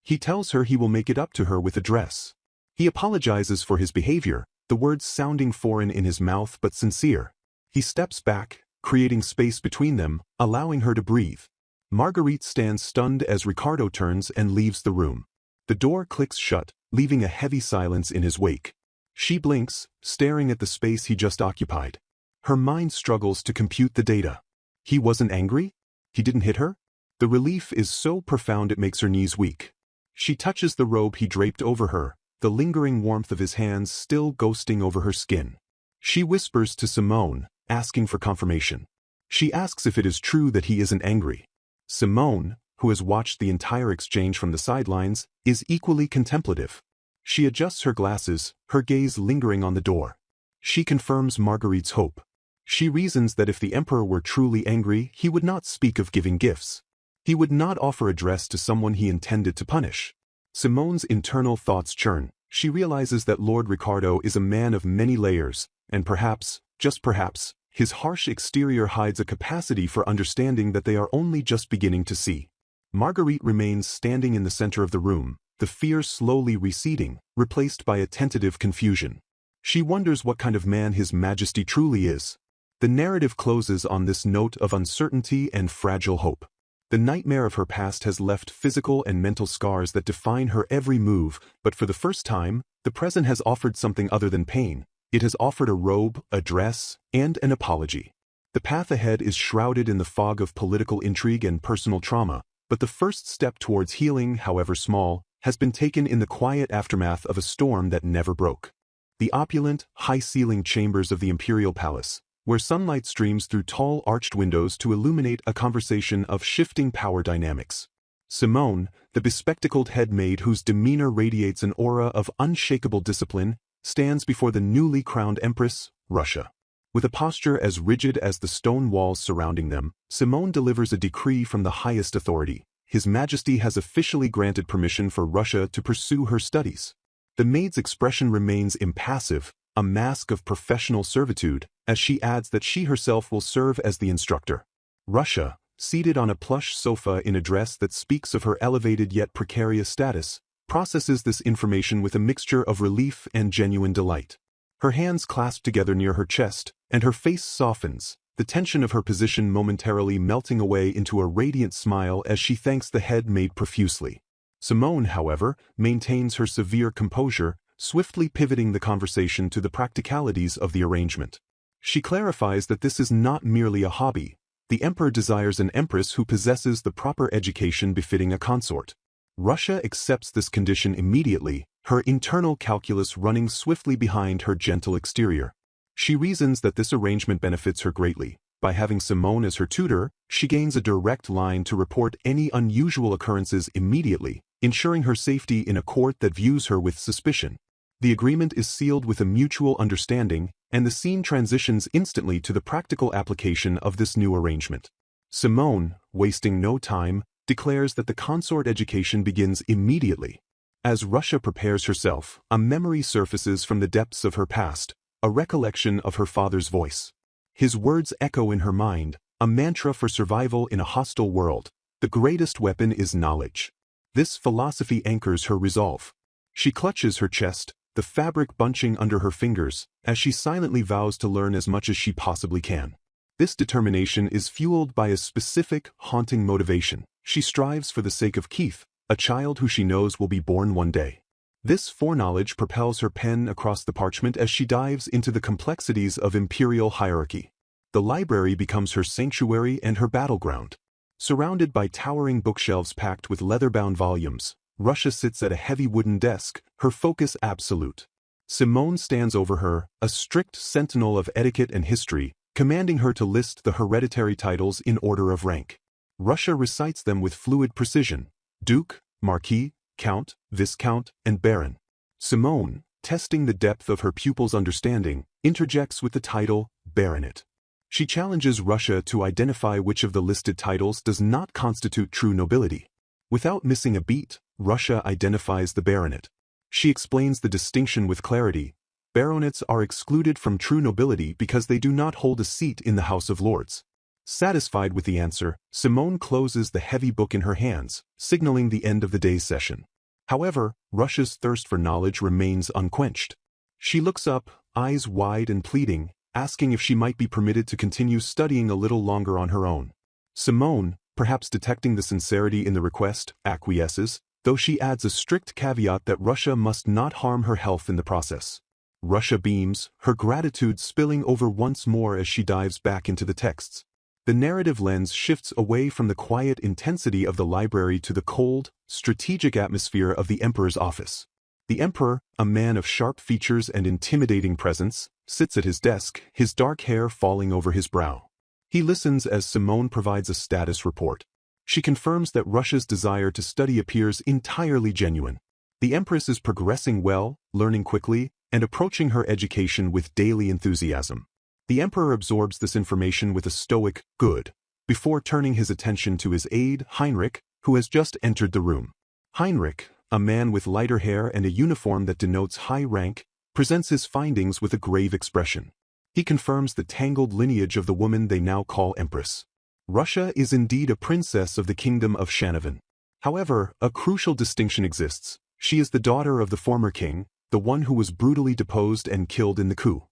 He tells her he will make it up to her with a dress. He apologizes for his behavior, the words sounding foreign in his mouth but sincere. He steps back, creating space between them, allowing her to breathe. Marguerite stands stunned as Ricardo turns and leaves the room. The door clicks shut, leaving a heavy silence in his wake. She blinks, staring at the space he just occupied. Her mind struggles to compute the data. He wasn't angry? He didn't hit her? The relief is so profound it makes her knees weak. She touches the robe he draped over her, the lingering warmth of his hands still ghosting over her skin. She whispers to Simone, asking for confirmation. She asks if it is true that he isn't angry. Simone, who has watched the entire exchange from the sidelines, is equally contemplative. She adjusts her glasses, her gaze lingering on the door. She confirms Marguerite's hope. She reasons that if the emperor were truly angry, he would not speak of giving gifts. He would not offer a dress to someone he intended to punish. Simone's internal thoughts churn. She realizes that Lord Ricardo is a man of many layers, and perhaps, just perhaps, his harsh exterior hides a capacity for understanding that they are only just beginning to see. Marguerite remains standing in the center of the room, the fear slowly receding, replaced by a tentative confusion. She wonders what kind of man His Majesty truly is. The narrative closes on this note of uncertainty and fragile hope. The nightmare of her past has left physical and mental scars that define her every move, but for the first time, the present has offered something other than pain. It has offered a robe, a dress, and an apology. The path ahead is shrouded in the fog of political intrigue and personal trauma, but the first step towards healing, however small, has been taken in the quiet aftermath of a storm that never broke. The opulent, high-ceilinged chambers of the imperial palace, where sunlight streams through tall arched windows to illuminate a conversation of shifting power dynamics. Simone, the bespectacled head maid whose demeanor radiates an aura of unshakable discipline, stands before the newly crowned Empress, Russia. With a posture as rigid as the stone walls surrounding them, Simone delivers a decree from the highest authority. His Majesty has officially granted permission for Russia to pursue her studies. The maid's expression remains impassive, a mask of professional servitude, as she adds that she herself will serve as the instructor. Russia, seated on a plush sofa in a dress that speaks of her elevated yet precarious status, processes this information with a mixture of relief and genuine delight. Her hands clasp together near her chest, and her face softens, the tension of her position momentarily melting away into a radiant smile as she thanks the head maid profusely. Simone, however, maintains her severe composure, swiftly pivoting the conversation to the practicalities of the arrangement. She clarifies that this is not merely a hobby. The emperor desires an empress who possesses the proper education befitting a consort. Russia accepts this condition immediately, her internal calculus running swiftly behind her gentle exterior. She reasons that this arrangement benefits her greatly. By having Simone as her tutor, she gains a direct line to report any unusual occurrences immediately, ensuring her safety in a court that views her with suspicion. The agreement is sealed with a mutual understanding, and the scene transitions instantly to the practical application of this new arrangement. Simone, wasting no time, declares that the consort education begins immediately. As Russia prepares herself, a memory surfaces from the depths of her past, a recollection of her father's voice. His words echo in her mind, a mantra for survival in a hostile world. The greatest weapon is knowledge. This philosophy anchors her resolve. She clutches her chest, the fabric bunching under her fingers, as she silently vows to learn as much as she possibly can. This determination is fueled by a specific, haunting motivation. She strives for the sake of Keith, a child who she knows will be born one day. This foreknowledge propels her pen across the parchment as she dives into the complexities of imperial hierarchy. The library becomes her sanctuary and her battleground. Surrounded by towering bookshelves packed with leather-bound volumes, Russia sits at a heavy wooden desk, her focus absolute. Simone stands over her, a strict sentinel of etiquette and history, commanding her to list the hereditary titles in order of rank. Russia recites them with fluid precision: Duke, Marquis, Count, Viscount, and Baron. Simone, testing the depth of her pupil's understanding, interjects with the title Baronet. She challenges Russia to identify which of the listed titles does not constitute true nobility. Without missing a beat, Russia identifies the baronet. She explains the distinction with clarity. Baronets are excluded from true nobility because they do not hold a seat in the House of Lords. Satisfied with the answer, Simone closes the heavy book in her hands, signaling the end of the day's session. However, Russia's thirst for knowledge remains unquenched. She looks up, eyes wide and pleading, asking if she might be permitted to continue studying a little longer on her own. Simone, perhaps detecting the sincerity in the request, acquiesces, though she adds a strict caveat that Russia must not harm her health in the process. Russia beams, her gratitude spilling over once more as she dives back into the texts. The narrative lens shifts away from the quiet intensity of the library to the cold, strategic atmosphere of the Emperor's office. The Emperor, a man of sharp features and intimidating presence, sits at his desk, his dark hair falling over his brow. He listens as Simone provides a status report. She confirms that Russia's desire to study appears entirely genuine. The Empress is progressing well, learning quickly, and approaching her education with daily enthusiasm. The Emperor absorbs this information with a stoic "good," before turning his attention to his aide, Heinrich, who has just entered the room. Heinrich, a man with lighter hair and a uniform that denotes high rank, presents his findings with a grave expression. He confirms the tangled lineage of the woman they now call Empress. Russia is indeed a princess of the kingdom of Shanovan. However, a crucial distinction exists. She is the daughter of the former king, the one who was brutally deposed and killed in the coup.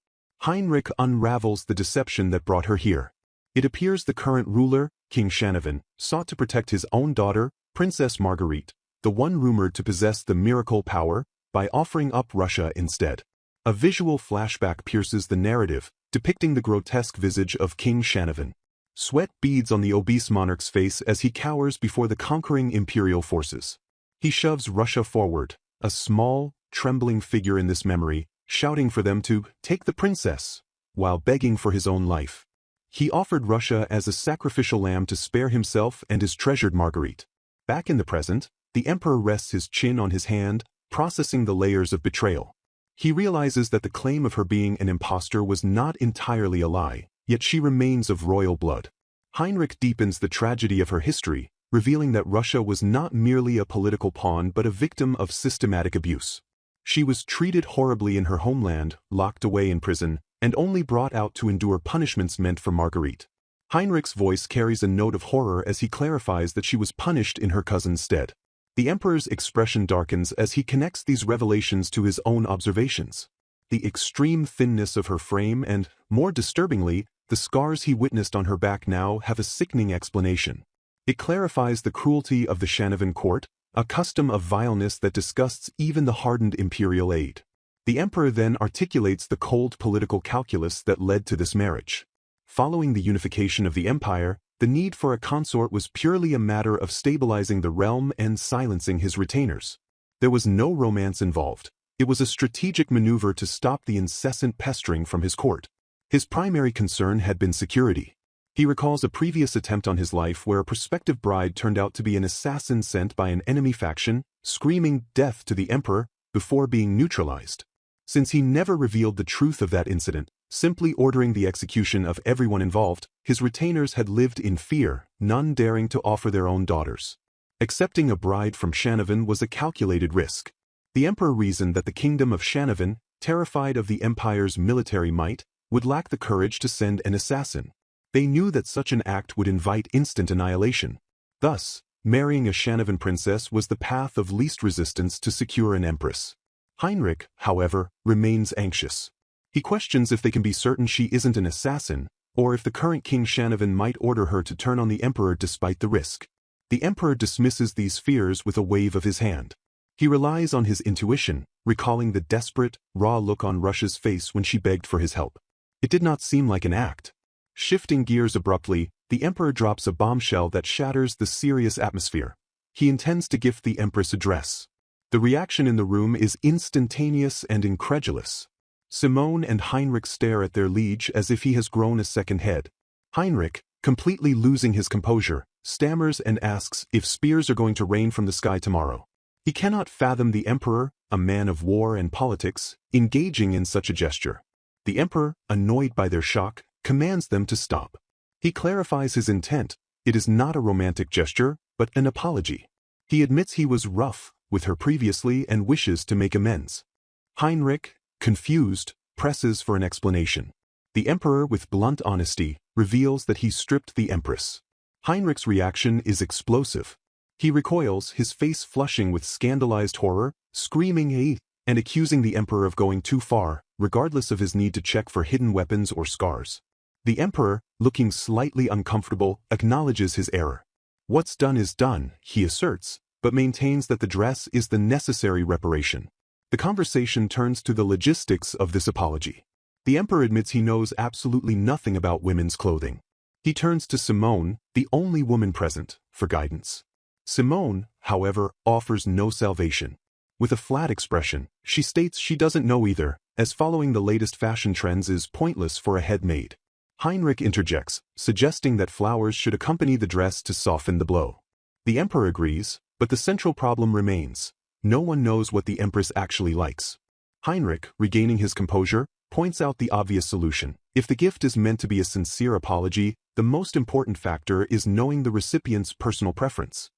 Heinrich unravels the deception that brought her here. It appears the current ruler, King Shanovan, sought to protect his own daughter, Princess Marguerite, the one rumored to possess the miracle power, by offering up Russia instead. A visual flashback pierces the narrative, depicting the grotesque visage of King Shanovan. Sweat beads on the obese monarch's face as he cowers before the conquering imperial forces. He shoves Russia forward, a small, trembling figure in this memory, shouting for them to take the princess, while begging for his own life. He offered Russia as a sacrificial lamb to spare himself and his treasured Marguerite. Back in the present, the Emperor rests his chin on his hand, processing the layers of betrayal. He realizes that the claim of her being an impostor was not entirely a lie, yet she remains of royal blood. Heinrich deepens the tragedy of her history, revealing that Russia was not merely a political pawn but a victim of systematic abuse. She was treated horribly in her homeland, locked away in prison, and only brought out to endure punishments meant for Marguerite. Heinrich's voice carries a note of horror as he clarifies that she was punished in her cousin's stead. The Emperor's expression darkens as he connects these revelations to his own observations. The extreme thinness of her frame and, more disturbingly, the scars he witnessed on her back now have a sickening explanation. It clarifies the cruelty of the Shanovan court, a custom of vileness that disgusts even the hardened imperial aide. The Emperor then articulates the cold political calculus that led to this marriage. Following the unification of the empire, the need for a consort was purely a matter of stabilizing the realm and silencing his retainers. There was no romance involved. It was a strategic maneuver to stop the incessant pestering from his court. His primary concern had been security. He recalls a previous attempt on his life where a prospective bride turned out to be an assassin sent by an enemy faction, screaming death to the emperor before being neutralized. Since he never revealed the truth of that incident, simply ordering the execution of everyone involved, his retainers had lived in fear, none daring to offer their own daughters. Accepting a bride from Shanavan was a calculated risk. The emperor reasoned that the kingdom of Shanavan, terrified of the empire's military might, would lack the courage to send an assassin. They knew that such an act would invite instant annihilation. Thus, marrying a Shanavan princess was the path of least resistance to secure an empress. Heinrich, however, remains anxious. He questions if they can be certain she isn't an assassin, or if the current King Shanavan might order her to turn on the emperor despite the risk. The emperor dismisses these fears with a wave of his hand. He relies on his intuition, recalling the desperate, raw look on Russia's face when she begged for his help. It did not seem like an act. Shifting gears abruptly, the emperor drops a bombshell that shatters the serious atmosphere. He intends to gift the empress a dress. The reaction in the room is instantaneous and incredulous. Simone and Heinrich stare at their liege as if he has grown a second head. Heinrich, completely losing his composure, stammers and asks if spears are going to rain from the sky tomorrow. He cannot fathom the emperor, a man of war and politics, engaging in such a gesture. The emperor, annoyed by their shock, commands them to stop. He clarifies his intent. It is not a romantic gesture, but an apology. He admits he was rough with her previously and wishes to make amends. Heinrich, confused, presses for an explanation. The emperor, with blunt honesty, reveals that he stripped the empress. Heinrich's reaction is explosive. He recoils, his face flushing with scandalized horror, screaming "Hey!" and accusing the emperor of going too far, regardless of his need to check for hidden weapons or scars. The emperor, looking slightly uncomfortable, acknowledges his error. What's done is done, he asserts, but maintains that the dress is the necessary reparation. The conversation turns to the logistics of this apology. The emperor admits he knows absolutely nothing about women's clothing. He turns to Simone, the only woman present, for guidance. Simone, however, offers no salvation. With a flat expression, she states she doesn't know either, as following the latest fashion trends is pointless for a head maid. Heinrich interjects, suggesting that flowers should accompany the dress to soften the blow. The emperor agrees, but the central problem remains. No one knows what the empress actually likes. Heinrich, regaining his composure, points out the obvious solution. If the gift is meant to be a sincere apology, the most important factor is knowing the recipient's personal preference.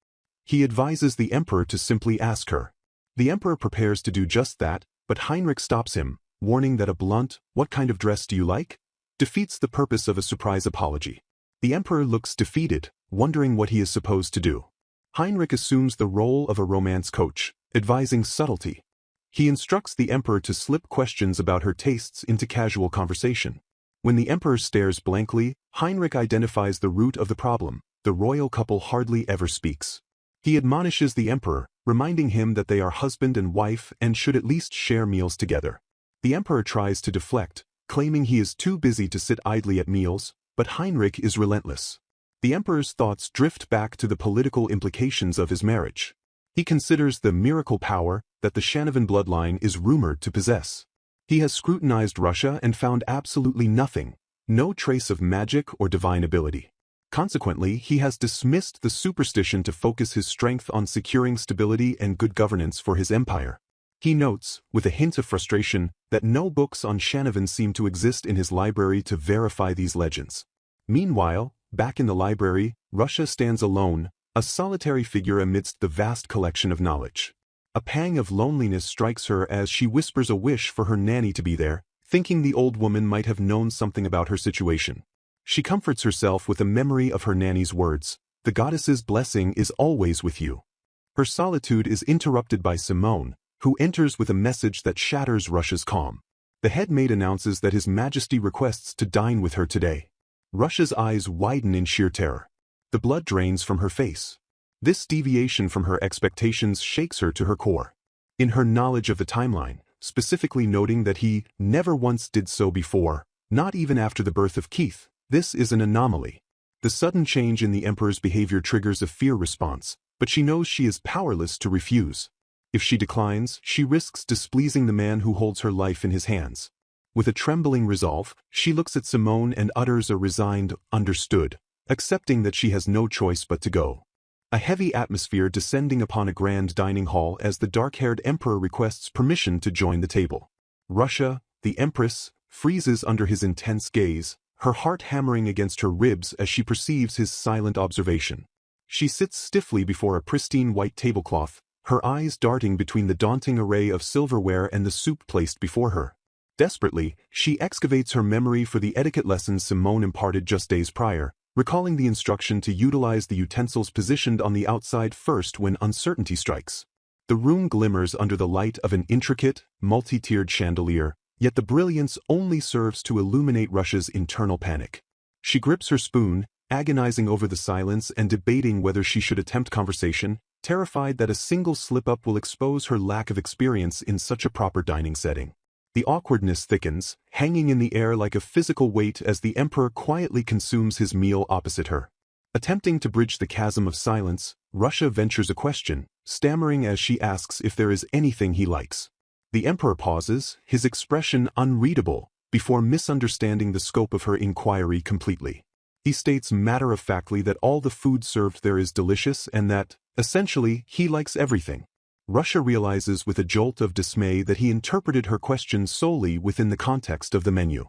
He advises the emperor to simply ask her. The emperor prepares to do just that, but Heinrich stops him, warning that a blunt, "What kind of dress do you like?" defeats the purpose of a surprise apology. The emperor looks defeated, wondering what he is supposed to do. Heinrich assumes the role of a romance coach, advising subtlety. He instructs the emperor to slip questions about her tastes into casual conversation. When the emperor stares blankly, Heinrich identifies the root of the problem. The royal couple hardly ever speaks. He admonishes the emperor, reminding him that they are husband and wife and should at least share meals together. The emperor tries to deflect, claiming he is too busy to sit idly at meals, but Heinrich is relentless. The emperor's thoughts drift back to the political implications of his marriage. He considers the miracle power that the Shanavan bloodline is rumored to possess. He has scrutinized Russia and found absolutely nothing, no trace of magic or divine ability. Consequently, he has dismissed the superstition to focus his strength on securing stability and good governance for his empire. He notes, with a hint of frustration, that no books on Shanavan seem to exist in his library to verify these legends. Meanwhile, back in the library, Russia stands alone, a solitary figure amidst the vast collection of knowledge. A pang of loneliness strikes her as she whispers a wish for her nanny to be there, thinking the old woman might have known something about her situation. She comforts herself with a memory of her nanny's words, "The goddess's blessing is always with you." Her solitude is interrupted by Simone, who enters with a message that shatters Russia's calm. The head maid announces that His Majesty requests to dine with her today. Russia's eyes widen in sheer terror. The blood drains from her face. This deviation from her expectations shakes her to her core. In her knowledge of the timeline, specifically noting that he never once did so before, not even after the birth of Keith, this is an anomaly. The sudden change in the emperor's behavior triggers a fear response, but she knows she is powerless to refuse. If she declines, she risks displeasing the man who holds her life in his hands. With a trembling resolve, she looks at Simone and utters a resigned, "Understood," accepting that she has no choice but to go. A heavy atmosphere descending upon a grand dining hall as the dark-haired emperor requests permission to join the table. Russia, the empress, freezes under his intense gaze, her heart hammering against her ribs as she perceives his silent observation. She sits stiffly before a pristine white tablecloth, her eyes darting between the daunting array of silverware and the soup placed before her. Desperately, she excavates her memory for the etiquette lessons Simone imparted just days prior, recalling the instruction to utilize the utensils positioned on the outside first when uncertainty strikes. The room glimmers under the light of an intricate, multi-tiered chandelier, yet the brilliance only serves to illuminate Russia's internal panic. She grips her spoon, agonizing over the silence and debating whether she should attempt conversation, terrified that a single slip-up will expose her lack of experience in such a proper dining setting. The awkwardness thickens, hanging in the air like a physical weight as the emperor quietly consumes his meal opposite her. Attempting to bridge the chasm of silence, Russia ventures a question, stammering as she asks if there is anything he likes. The emperor pauses, his expression unreadable, before misunderstanding the scope of her inquiry completely. He states matter-of-factly that all the food served there is delicious and that, essentially, he likes everything. Russia realizes with a jolt of dismay that he interpreted her question solely within the context of the menu.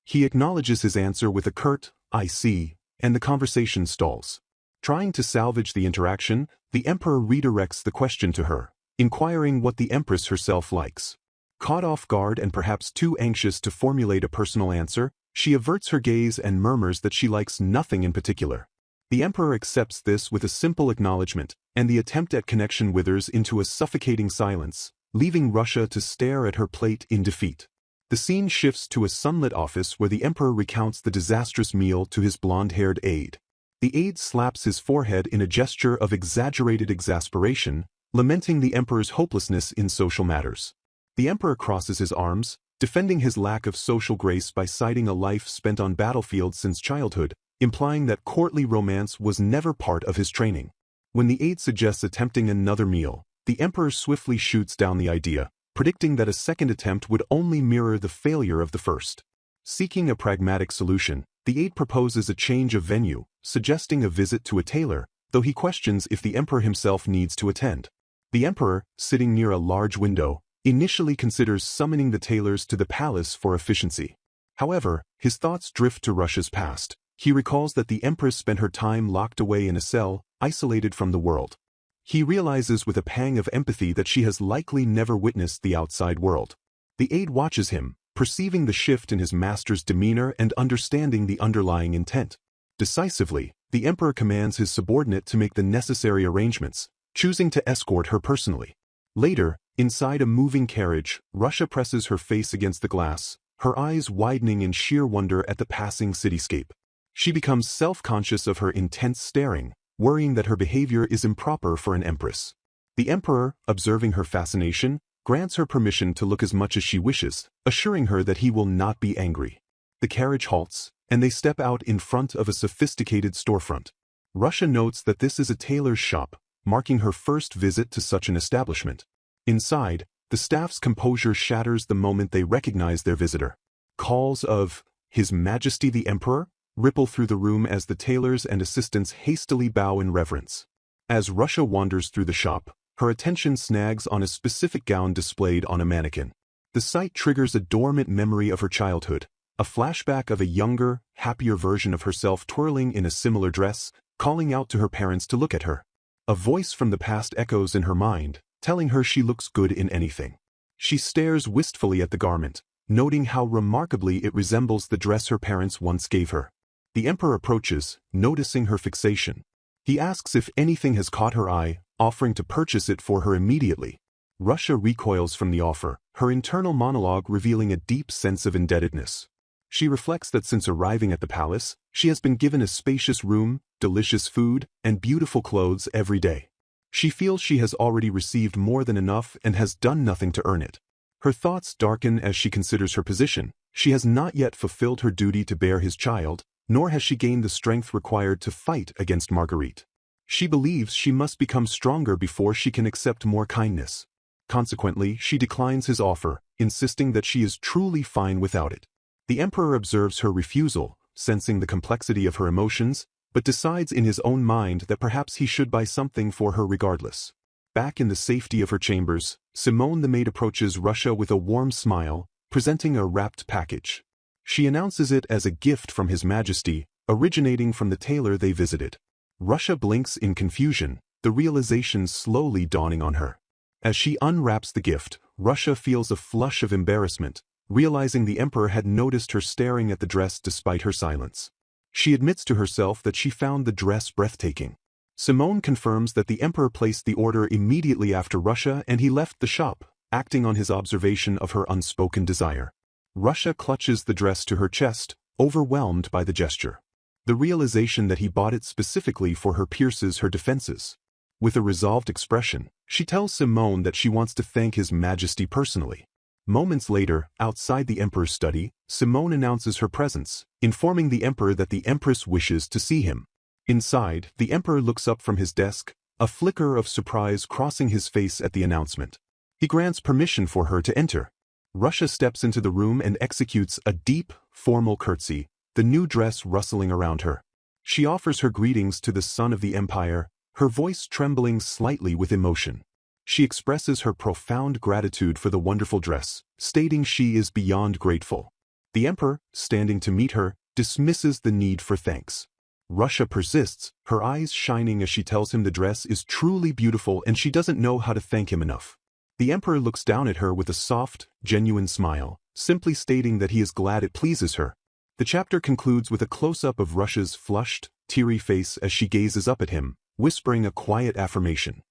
He acknowledges his answer with a curt, "I see," and the conversation stalls. Trying to salvage the interaction, the emperor redirects the question to her, inquiring what the empress herself likes. Caught off guard and perhaps too anxious to formulate a personal answer, she averts her gaze and murmurs that she likes nothing in particular. The emperor accepts this with a simple acknowledgement, and the attempt at connection withers into a suffocating silence, leaving Russia to stare at her plate in defeat. The scene shifts to a sunlit office where the emperor recounts the disastrous meal to his blonde-haired aide. The aide slaps his forehead in a gesture of exaggerated exasperation, lamenting the emperor's hopelessness in social matters. The emperor crosses his arms, defending his lack of social grace by citing a life spent on battlefields since childhood, implying that courtly romance was never part of his training. When the aide suggests attempting another meal, the emperor swiftly shoots down the idea, predicting that a second attempt would only mirror the failure of the first. Seeking a pragmatic solution, the aide proposes a change of venue, suggesting a visit to a tailor, though he questions if the emperor himself needs to attend. The emperor, sitting near a large window, initially considers summoning the tailors to the palace for efficiency. However, his thoughts drift to Russia's past. He recalls that the empress spent her time locked away in a cell, isolated from the world. He realizes with a pang of empathy that she has likely never witnessed the outside world. The aide watches him, perceiving the shift in his master's demeanor and understanding the underlying intent. Decisively, the emperor commands his subordinate to make the necessary arrangements, choosing to escort her personally. Later, inside a moving carriage, Russia presses her face against the glass, her eyes widening in sheer wonder at the passing cityscape. She becomes self-conscious of her intense staring, worrying that her behavior is improper for an empress. The emperor, observing her fascination, grants her permission to look as much as she wishes, assuring her that he will not be angry. The carriage halts, and they step out in front of a sophisticated storefront. Russia notes that this is a tailor's shop, marking her first visit to such an establishment. Inside, the staff's composure shatters the moment they recognize their visitor. Calls of "His Majesty the Emperor" ripple through the room as the tailors and assistants hastily bow in reverence. As Russia wanders through the shop, her attention snags on a specific gown displayed on a mannequin. The sight triggers a dormant memory of her childhood, a flashback of a younger, happier version of herself twirling in a similar dress, calling out to her parents to look at her. A voice from the past echoes in her mind, telling her she looks good in anything. She stares wistfully at the garment, noting how remarkably it resembles the dress her parents once gave her. The emperor approaches, noticing her fixation. He asks if anything has caught her eye, offering to purchase it for her immediately. Russia recoils from the offer, her internal monologue revealing a deep sense of indebtedness. She reflects that since arriving at the palace, she has been given a spacious room, delicious food, and beautiful clothes every day. She feels she has already received more than enough and has done nothing to earn it. Her thoughts darken as she considers her position. She has not yet fulfilled her duty to bear his child, nor has she gained the strength required to fight against Marguerite. She believes she must become stronger before she can accept more kindness. Consequently, she declines his offer, insisting that she is truly fine without it. The emperor observes her refusal, sensing the complexity of her emotions, but decides in his own mind that perhaps he should buy something for her regardless. Back in the safety of her chambers, Simone the maid approaches Russia with a warm smile, presenting a wrapped package. She announces it as a gift from His Majesty, originating from the tailor they visited. Russia blinks in confusion, the realization slowly dawning on her. As she unwraps the gift, Russia feels a flush of embarrassment, realizing the emperor had noticed her staring at the dress despite her silence. She admits to herself that she found the dress breathtaking. Simone confirms that the emperor placed the order immediately after Russia and he left the shop, acting on his observation of her unspoken desire. Russia clutches the dress to her chest, overwhelmed by the gesture. The realization that he bought it specifically for her pierces her defenses. With a resolved expression, she tells Simone that she wants to thank His Majesty personally. Moments later, outside the emperor's study, Simone announces her presence, informing the emperor that the empress wishes to see him. Inside, the emperor looks up from his desk, a flicker of surprise crossing his face at the announcement. He grants permission for her to enter. Russia steps into the room and executes a deep, formal curtsy, the new dress rustling around her. She offers her greetings to the son of the empire, her voice trembling slightly with emotion. She expresses her profound gratitude for the wonderful dress, stating she is beyond grateful. The emperor, standing to meet her, dismisses the need for thanks. Russia persists, her eyes shining as she tells him the dress is truly beautiful and she doesn't know how to thank him enough. The emperor looks down at her with a soft, genuine smile, simply stating that he is glad it pleases her. The chapter concludes with a close-up of Russia's flushed, teary face as she gazes up at him, whispering a quiet affirmation.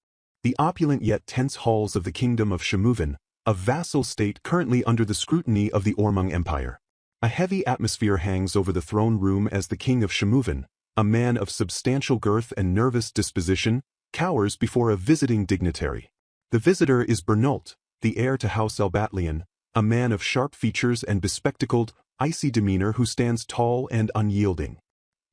The opulent yet tense halls of the kingdom of Shamuvan, a vassal state currently under the scrutiny of the Ormung Empire. A heavy atmosphere hangs over the throne room as the king of Shamuvan, a man of substantial girth and nervous disposition, cowers before a visiting dignitary. The visitor is Bernault, the heir to House Albatlian, a man of sharp features and bespectacled, icy demeanor who stands tall and unyielding.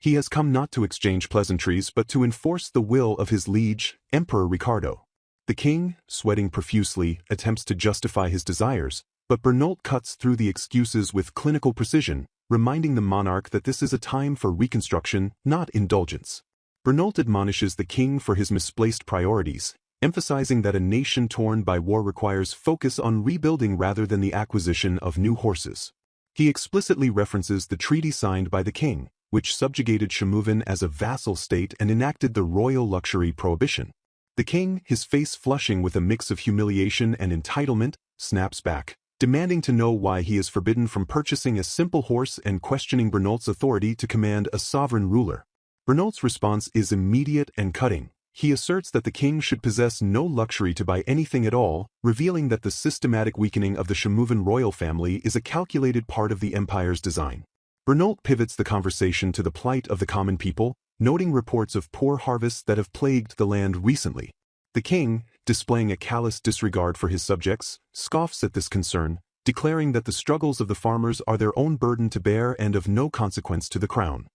He has come not to exchange pleasantries but to enforce the will of his liege, Emperor Ricardo. The king, sweating profusely, attempts to justify his desires, but Bernault cuts through the excuses with clinical precision, reminding the monarch that this is a time for reconstruction, not indulgence. Bernault admonishes the king for his misplaced priorities, emphasizing that a nation torn by war requires focus on rebuilding rather than the acquisition of new horses. He explicitly references the treaty signed by the king, which subjugated Shamuvan as a vassal state and enacted the royal luxury prohibition. The king, his face flushing with a mix of humiliation and entitlement, snaps back, demanding to know why he is forbidden from purchasing a simple horse and questioning Bernault's authority to command a sovereign ruler. Bernault's response is immediate and cutting. He asserts that the king should possess no luxury to buy anything at all, revealing that the systematic weakening of the Shamuvan royal family is a calculated part of the empire's design. Bernault pivots the conversation to the plight of the common people, noting reports of poor harvests that have plagued the land recently. The king, displaying a callous disregard for his subjects, scoffs at this concern, declaring that the struggles of the farmers are their own burden to bear and of no consequence to the crown.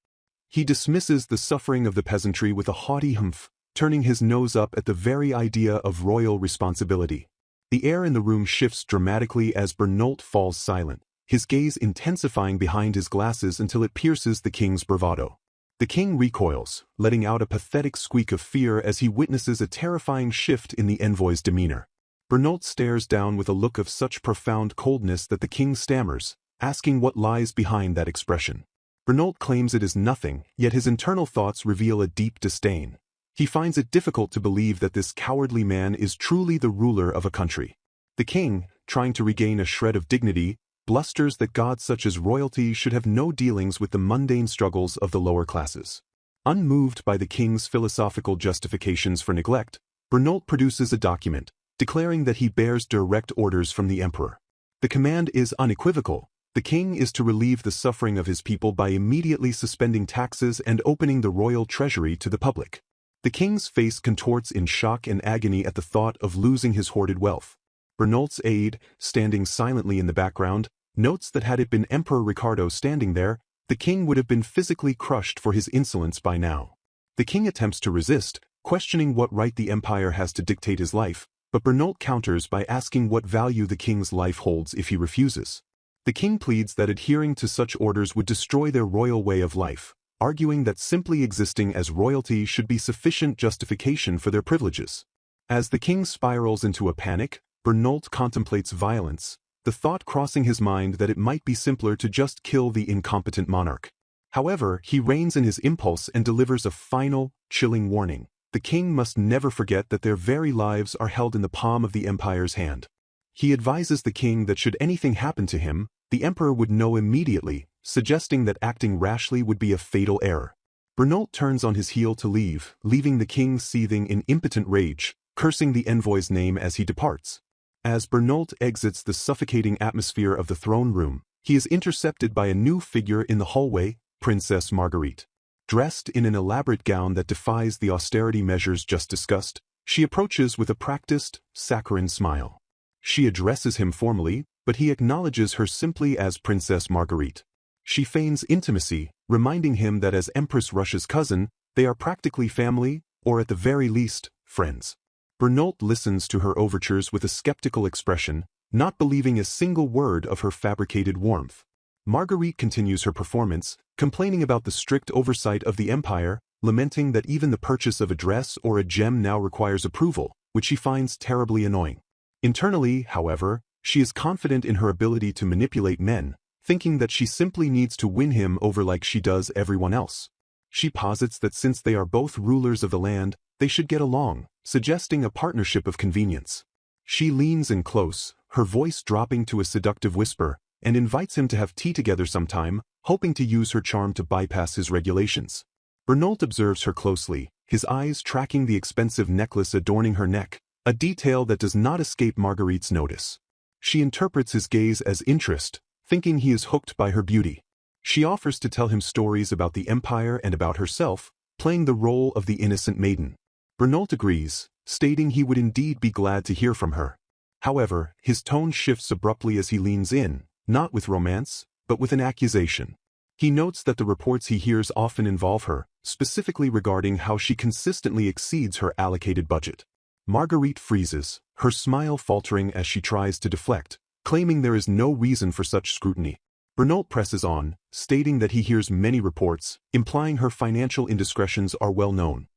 He dismisses the suffering of the peasantry with a haughty humph, turning his nose up at the very idea of royal responsibility. The air in the room shifts dramatically as Bernault falls silent, his gaze intensifying behind his glasses until it pierces the king's bravado. The king recoils, letting out a pathetic squeak of fear as he witnesses a terrifying shift in the envoy's demeanor. Bernault stares down with a look of such profound coldness that the king stammers, asking what lies behind that expression. Bernault claims it is nothing, yet his internal thoughts reveal a deep disdain. He finds it difficult to believe that this cowardly man is truly the ruler of a country. The king, trying to regain a shred of dignity, blusters that gods such as royalty should have no dealings with the mundane struggles of the lower classes. Unmoved by the king's philosophical justifications for neglect, Bernault produces a document, declaring that he bears direct orders from the emperor. The command is unequivocal. The king is to relieve the suffering of his people by immediately suspending taxes and opening the royal treasury to the public. The king's face contorts in shock and agony at the thought of losing his hoarded wealth. Bernault's aide, standing silently in the background, notes that had it been Emperor Ricardo standing there, the king would have been physically crushed for his insolence by now. The king attempts to resist, questioning what right the empire has to dictate his life, but Bernault counters by asking what value the king's life holds if he refuses. The king pleads that adhering to such orders would destroy their royal way of life, arguing that simply existing as royalty should be sufficient justification for their privileges. As the king spirals into a panic, Bernault contemplates violence, the thought crossing his mind that it might be simpler to just kill the incompetent monarch. However, he reins in his impulse and delivers a final, chilling warning. The king must never forget that their very lives are held in the palm of the empire's hand. He advises the king that should anything happen to him, the emperor would know immediately, suggesting that acting rashly would be a fatal error. Bernault turns on his heel to leave, leaving the king seething in impotent rage, cursing the envoy's name as he departs. As Bernault exits the suffocating atmosphere of the throne room, he is intercepted by a new figure in the hallway, Princess Marguerite. Dressed in an elaborate gown that defies the austerity measures just discussed, she approaches with a practiced, saccharine smile. She addresses him formally, but he acknowledges her simply as Princess Marguerite. She feigns intimacy, reminding him that as Empress Russia's cousin, they are practically family, or at the very least, friends. Bernault listens to her overtures with a skeptical expression, not believing a single word of her fabricated warmth. Marguerite continues her performance, complaining about the strict oversight of the empire, lamenting that even the purchase of a dress or a gem now requires approval, which she finds terribly annoying. Internally, however, she is confident in her ability to manipulate men, thinking that she simply needs to win him over like she does everyone else. She posits that since they are both rulers of the land, they should get along, suggesting a partnership of convenience. She leans in close, her voice dropping to a seductive whisper, and invites him to have tea together sometime, hoping to use her charm to bypass his regulations. Bernault observes her closely, his eyes tracking the expensive necklace adorning her neck, a detail that does not escape Marguerite's notice. She interprets his gaze as interest, thinking he is hooked by her beauty. She offers to tell him stories about the empire and about herself, playing the role of the innocent maiden. Bernault agrees, stating he would indeed be glad to hear from her. However, his tone shifts abruptly as he leans in, not with romance, but with an accusation. He notes that the reports he hears often involve her, specifically regarding how she consistently exceeds her allocated budget. Marguerite freezes, her smile faltering as she tries to deflect, claiming there is no reason for such scrutiny. Bernault presses on, stating that he hears many reports, implying her financial indiscretions are well known.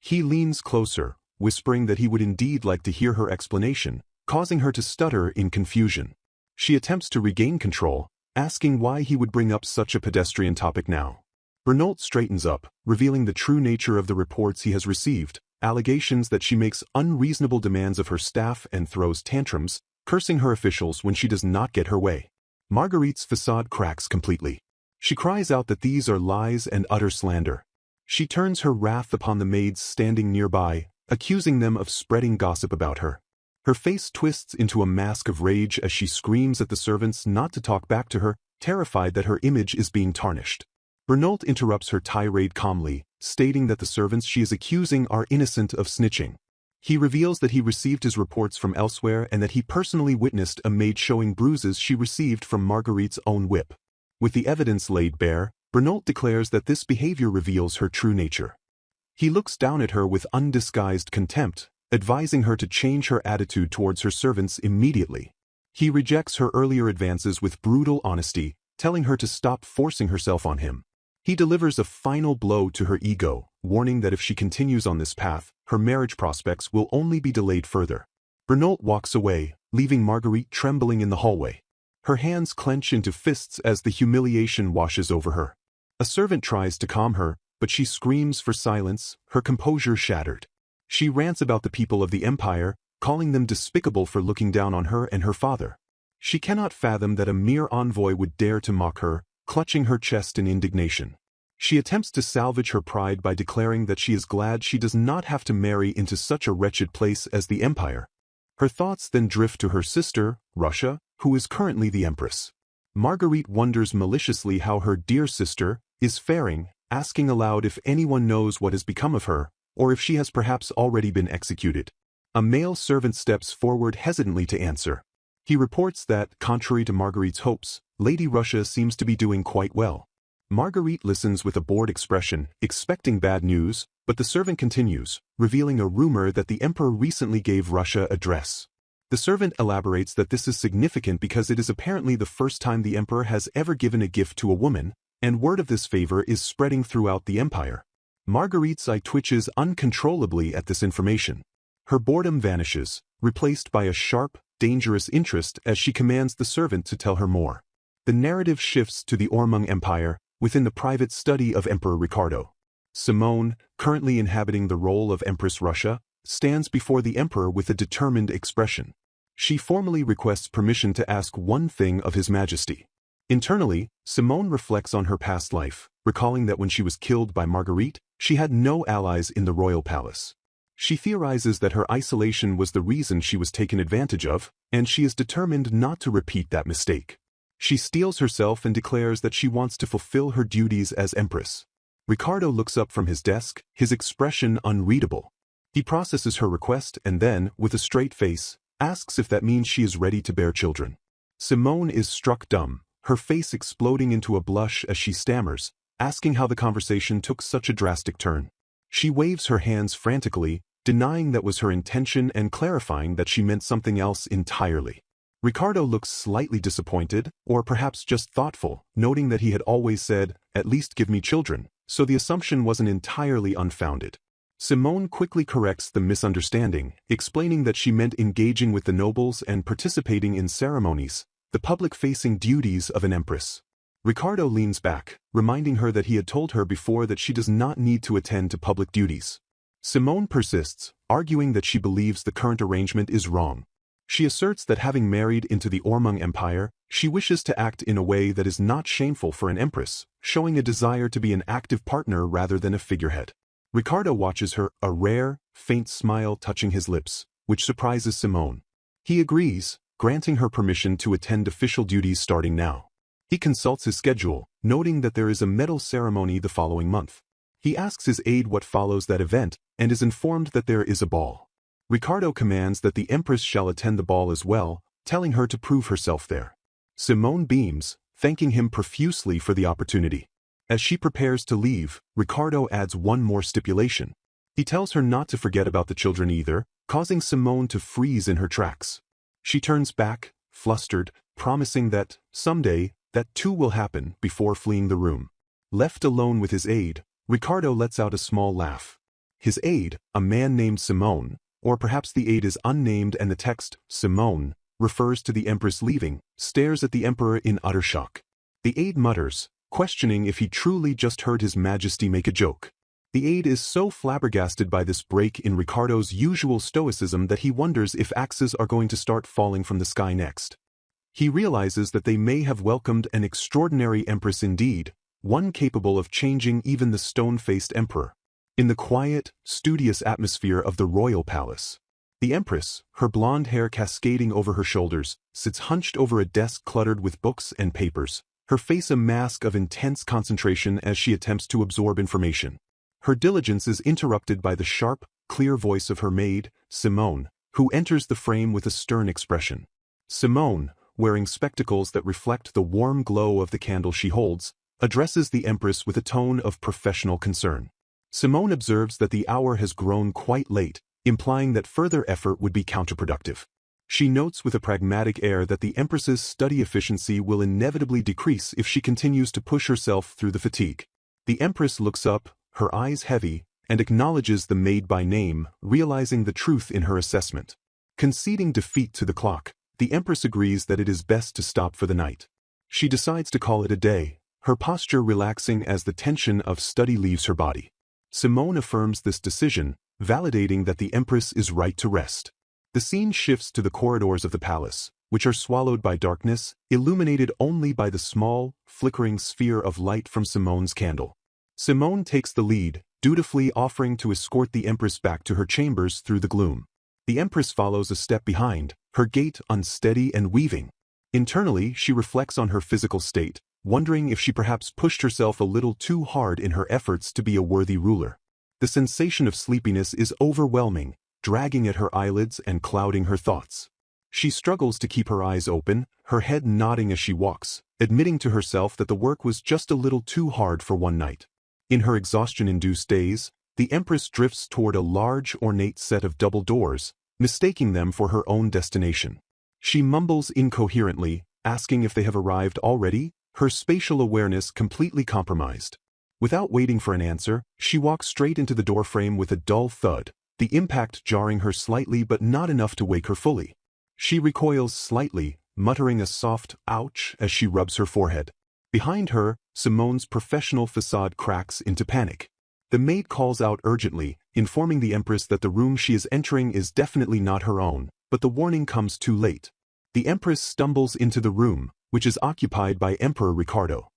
He leans closer, whispering that he would indeed like to hear her explanation, causing her to stutter in confusion. She attempts to regain control, asking why he would bring up such a pedestrian topic now. Bernault straightens up, revealing the true nature of the reports he has received, allegations that she makes unreasonable demands of her staff and throws tantrums, cursing her officials when she does not get her way. Marguerite's facade cracks completely. She cries out that these are lies and utter slander. She turns her wrath upon the maids standing nearby, accusing them of spreading gossip about her. Her face twists into a mask of rage as she screams at the servants not to talk back to her, terrified that her image is being tarnished. Bernault interrupts her tirade calmly, stating that the servants she is accusing are innocent of snitching. He reveals that he received his reports from elsewhere and that he personally witnessed a maid showing bruises she received from Marguerite's own whip. With the evidence laid bare, Bernault declares that this behavior reveals her true nature. He looks down at her with undisguised contempt, advising her to change her attitude towards her servants immediately. He rejects her earlier advances with brutal honesty, telling her to stop forcing herself on him. He delivers a final blow to her ego, warning that if she continues on this path, her marriage prospects will only be delayed further. Bernault walks away, leaving Marguerite trembling in the hallway. Her hands clench into fists as the humiliation washes over her. A servant tries to calm her, but she screams for silence, her composure shattered. She rants about the people of the empire, calling them despicable for looking down on her and her father. She cannot fathom that a mere envoy would dare to mock her, clutching her chest in indignation. She attempts to salvage her pride by declaring that she is glad she does not have to marry into such a wretched place as the empire. Her thoughts then drift to her sister, Russia, who is currently the empress. Marguerite wonders maliciously how her dear sister is faring, asking aloud if anyone knows what has become of her, or if she has perhaps already been executed. A male servant steps forward hesitantly to answer. He reports that, contrary to Marguerite's hopes, Lady Russia seems to be doing quite well. Marguerite listens with a bored expression, expecting bad news, But the servant continues, revealing a rumor that the emperor recently gave Russia a dress. The servant elaborates that this is significant because it is apparently the first time the emperor has ever given a gift to a woman, and word of this favor is spreading throughout the empire. Marguerite's eye twitches uncontrollably at this information. Her boredom vanishes, replaced by a sharp, dangerous interest as she commands the servant to tell her more. The narrative shifts to the Ormung Empire, within the private study of Emperor Ricardo. Simone, currently inhabiting the role of Empress Russia, stands before the emperor with a determined expression. She formally requests permission to ask one thing of His Majesty. Internally, Simone reflects on her past life, recalling that when she was killed by Marguerite, she had no allies in the royal palace. She theorizes that her isolation was the reason she was taken advantage of, and she is determined not to repeat that mistake. She steels herself and declares that she wants to fulfill her duties as empress. Ricardo looks up from his desk, his expression unreadable. He processes her request and then, with a straight face, asks if that means she is ready to bear children. Simone is struck dumb, her face exploding into a blush as she stammers, asking how the conversation took such a drastic turn. She waves her hands frantically, denying that was her intention and clarifying that she meant something else entirely. Ricardo looks slightly disappointed, or perhaps just thoughtful, noting that he had always said, "At least give me children," so the assumption wasn't entirely unfounded. Simone quickly corrects the misunderstanding, explaining that she meant engaging with the nobles and participating in ceremonies, the public-facing duties of an empress. Ricardo leans back, reminding her that he had told her before that she does not need to attend to public duties. Simone persists, arguing that she believes the current arrangement is wrong. She asserts that having married into the Ormung Empire, she wishes to act in a way that is not shameful for an empress, showing a desire to be an active partner rather than a figurehead. Ricardo watches her, a rare, faint smile touching his lips, which surprises Simone. He agrees, granting her permission to attend official duties starting now. He consults his schedule, noting that there is a medal ceremony the following month. He asks his aide what follows that event, and is informed that there is a ball. Ricardo commands that the empress shall attend the ball as well, telling her to prove herself there. Simone beams, thanking him profusely for the opportunity. As she prepares to leave, Ricardo adds one more stipulation. He tells her not to forget about the children either, causing Simone to freeze in her tracks. She turns back, flustered, promising that, someday, that too will happen before fleeing the room. Left alone with his aide, Ricardo lets out a small laugh. His aide, a man named Simone, or perhaps the aide is unnamed and the text, Simone, refers to the empress leaving, stares at the emperor in utter shock. The aide mutters, questioning if he truly just heard His Majesty make a joke. The aide is so flabbergasted by this break in Ricardo's usual stoicism that he wonders if axes are going to start falling from the sky next. He realizes that they may have welcomed an extraordinary empress indeed, one capable of changing even the stone-faced emperor. In the quiet, studious atmosphere of the royal palace, the empress, her blonde hair cascading over her shoulders, sits hunched over a desk cluttered with books and papers, her face a mask of intense concentration as she attempts to absorb information. Her diligence is interrupted by the sharp, clear voice of her maid, Simone, who enters the frame with a stern expression. Simone, wearing spectacles that reflect the warm glow of the candle she holds, addresses the empress with a tone of professional concern. Simone observes that the hour has grown quite late, implying that further effort would be counterproductive. She notes with a pragmatic air that the empress's study efficiency will inevitably decrease if she continues to push herself through the fatigue. The empress looks up, her eyes heavy, and acknowledges the maid by name, realizing the truth in her assessment. Conceding defeat to the clock, the empress agrees that it is best to stop for the night. She decides to call it a day, her posture relaxing as the tension of study leaves her body. Simone affirms this decision, validating that the empress is right to rest. The scene shifts to the corridors of the palace, which are swallowed by darkness, illuminated only by the small, flickering sphere of light from Simone's candle. Simone takes the lead, dutifully offering to escort the empress back to her chambers through the gloom. The empress follows a step behind, her gait unsteady and weaving. Internally, she reflects on her physical state, wondering if she perhaps pushed herself a little too hard in her efforts to be a worthy ruler. The sensation of sleepiness is overwhelming, dragging at her eyelids and clouding her thoughts. She struggles to keep her eyes open, her head nodding as she walks, admitting to herself that the work was just a little too hard for one night. In her exhaustion-induced daze, the Empress drifts toward a large ornate set of double doors, mistaking them for her own destination. She mumbles incoherently, asking if they have arrived already, her spatial awareness completely compromised. Without waiting for an answer, she walks straight into the doorframe with a dull thud, the impact jarring her slightly but not enough to wake her fully. She recoils slightly, muttering a soft ouch as she rubs her forehead. Behind her, Simone's professional facade cracks into panic. The maid calls out urgently, informing the Empress that the room she is entering is definitely not her own, but the warning comes too late. The Empress stumbles into the room, which is occupied by Emperor Ricardo.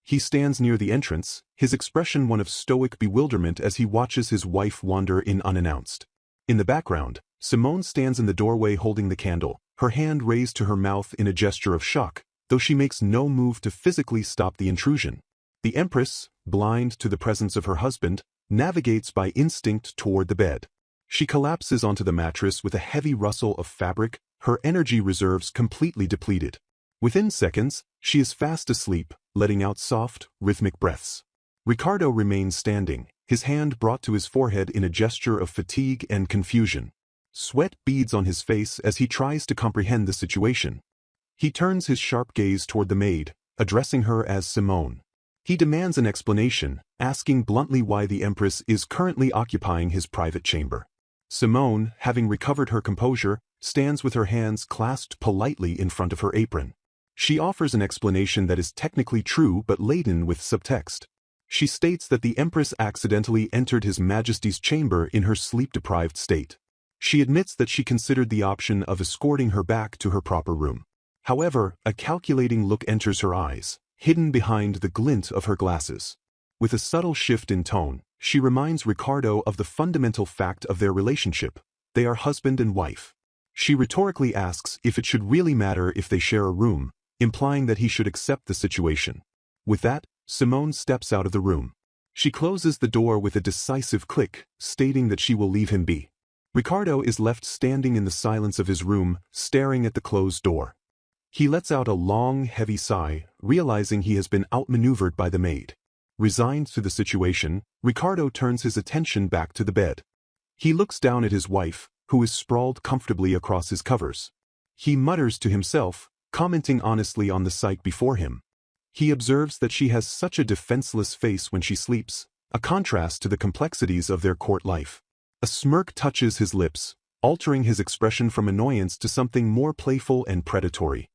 He stands near the entrance, his expression one of stoic bewilderment as he watches his wife wander in unannounced. In the background, Simone stands in the doorway holding the candle, her hand raised to her mouth in a gesture of shock, though she makes no move to physically stop the intrusion. The Empress, blind to the presence of her husband, navigates by instinct toward the bed. She collapses onto the mattress with a heavy rustle of fabric, her energy reserves completely depleted. Within seconds, she is fast asleep, letting out soft, rhythmic breaths. Ricardo remains standing, his hand brought to his forehead in a gesture of fatigue and confusion. Sweat beads on his face as he tries to comprehend the situation. He turns his sharp gaze toward the maid, addressing her as Simone. He demands an explanation, asking bluntly why the Empress is currently occupying his private chamber. Simone, having recovered her composure, stands with her hands clasped politely in front of her apron. She offers an explanation that is technically true but laden with subtext. She states that the Empress accidentally entered His Majesty's chamber in her sleep-deprived state. She admits that she considered the option of escorting her back to her proper room. However, a calculating look enters her eyes, hidden behind the glint of her glasses. With a subtle shift in tone, she reminds Ricardo of the fundamental fact of their relationship. They are husband and wife. She rhetorically asks if it should really matter if they share a room, implying that he should accept the situation. With that, Simone steps out of the room. She closes the door with a decisive click, stating that she will leave him be. Ricardo is left standing in the silence of his room, staring at the closed door. He lets out a long, heavy sigh, realizing he has been outmaneuvered by the maid. Resigned to the situation, Ricardo turns his attention back to the bed. He looks down at his wife, who is sprawled comfortably across his covers. He mutters to himself, commenting honestly on the sight before him. He observes that she has such a defenseless face when she sleeps, a contrast to the complexities of their court life. A smirk touches his lips, altering his expression from annoyance to something more playful and predatory.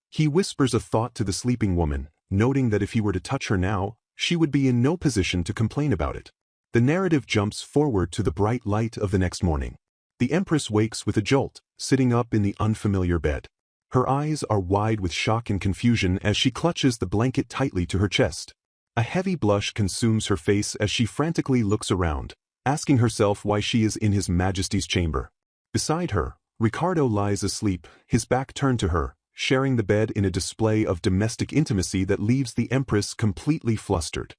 He whispers a thought to the sleeping woman, noting that if he were to touch her now, she would be in no position to complain about it. The narrative jumps forward to the bright light of the next morning. The Empress wakes with a jolt, sitting up in the unfamiliar bed. Her eyes are wide with shock and confusion as she clutches the blanket tightly to her chest. A heavy blush consumes her face as she frantically looks around, asking herself why she is in His Majesty's chamber. Beside her, Ricardo lies asleep, his back turned to her, sharing the bed in a display of domestic intimacy that leaves the Empress completely flustered.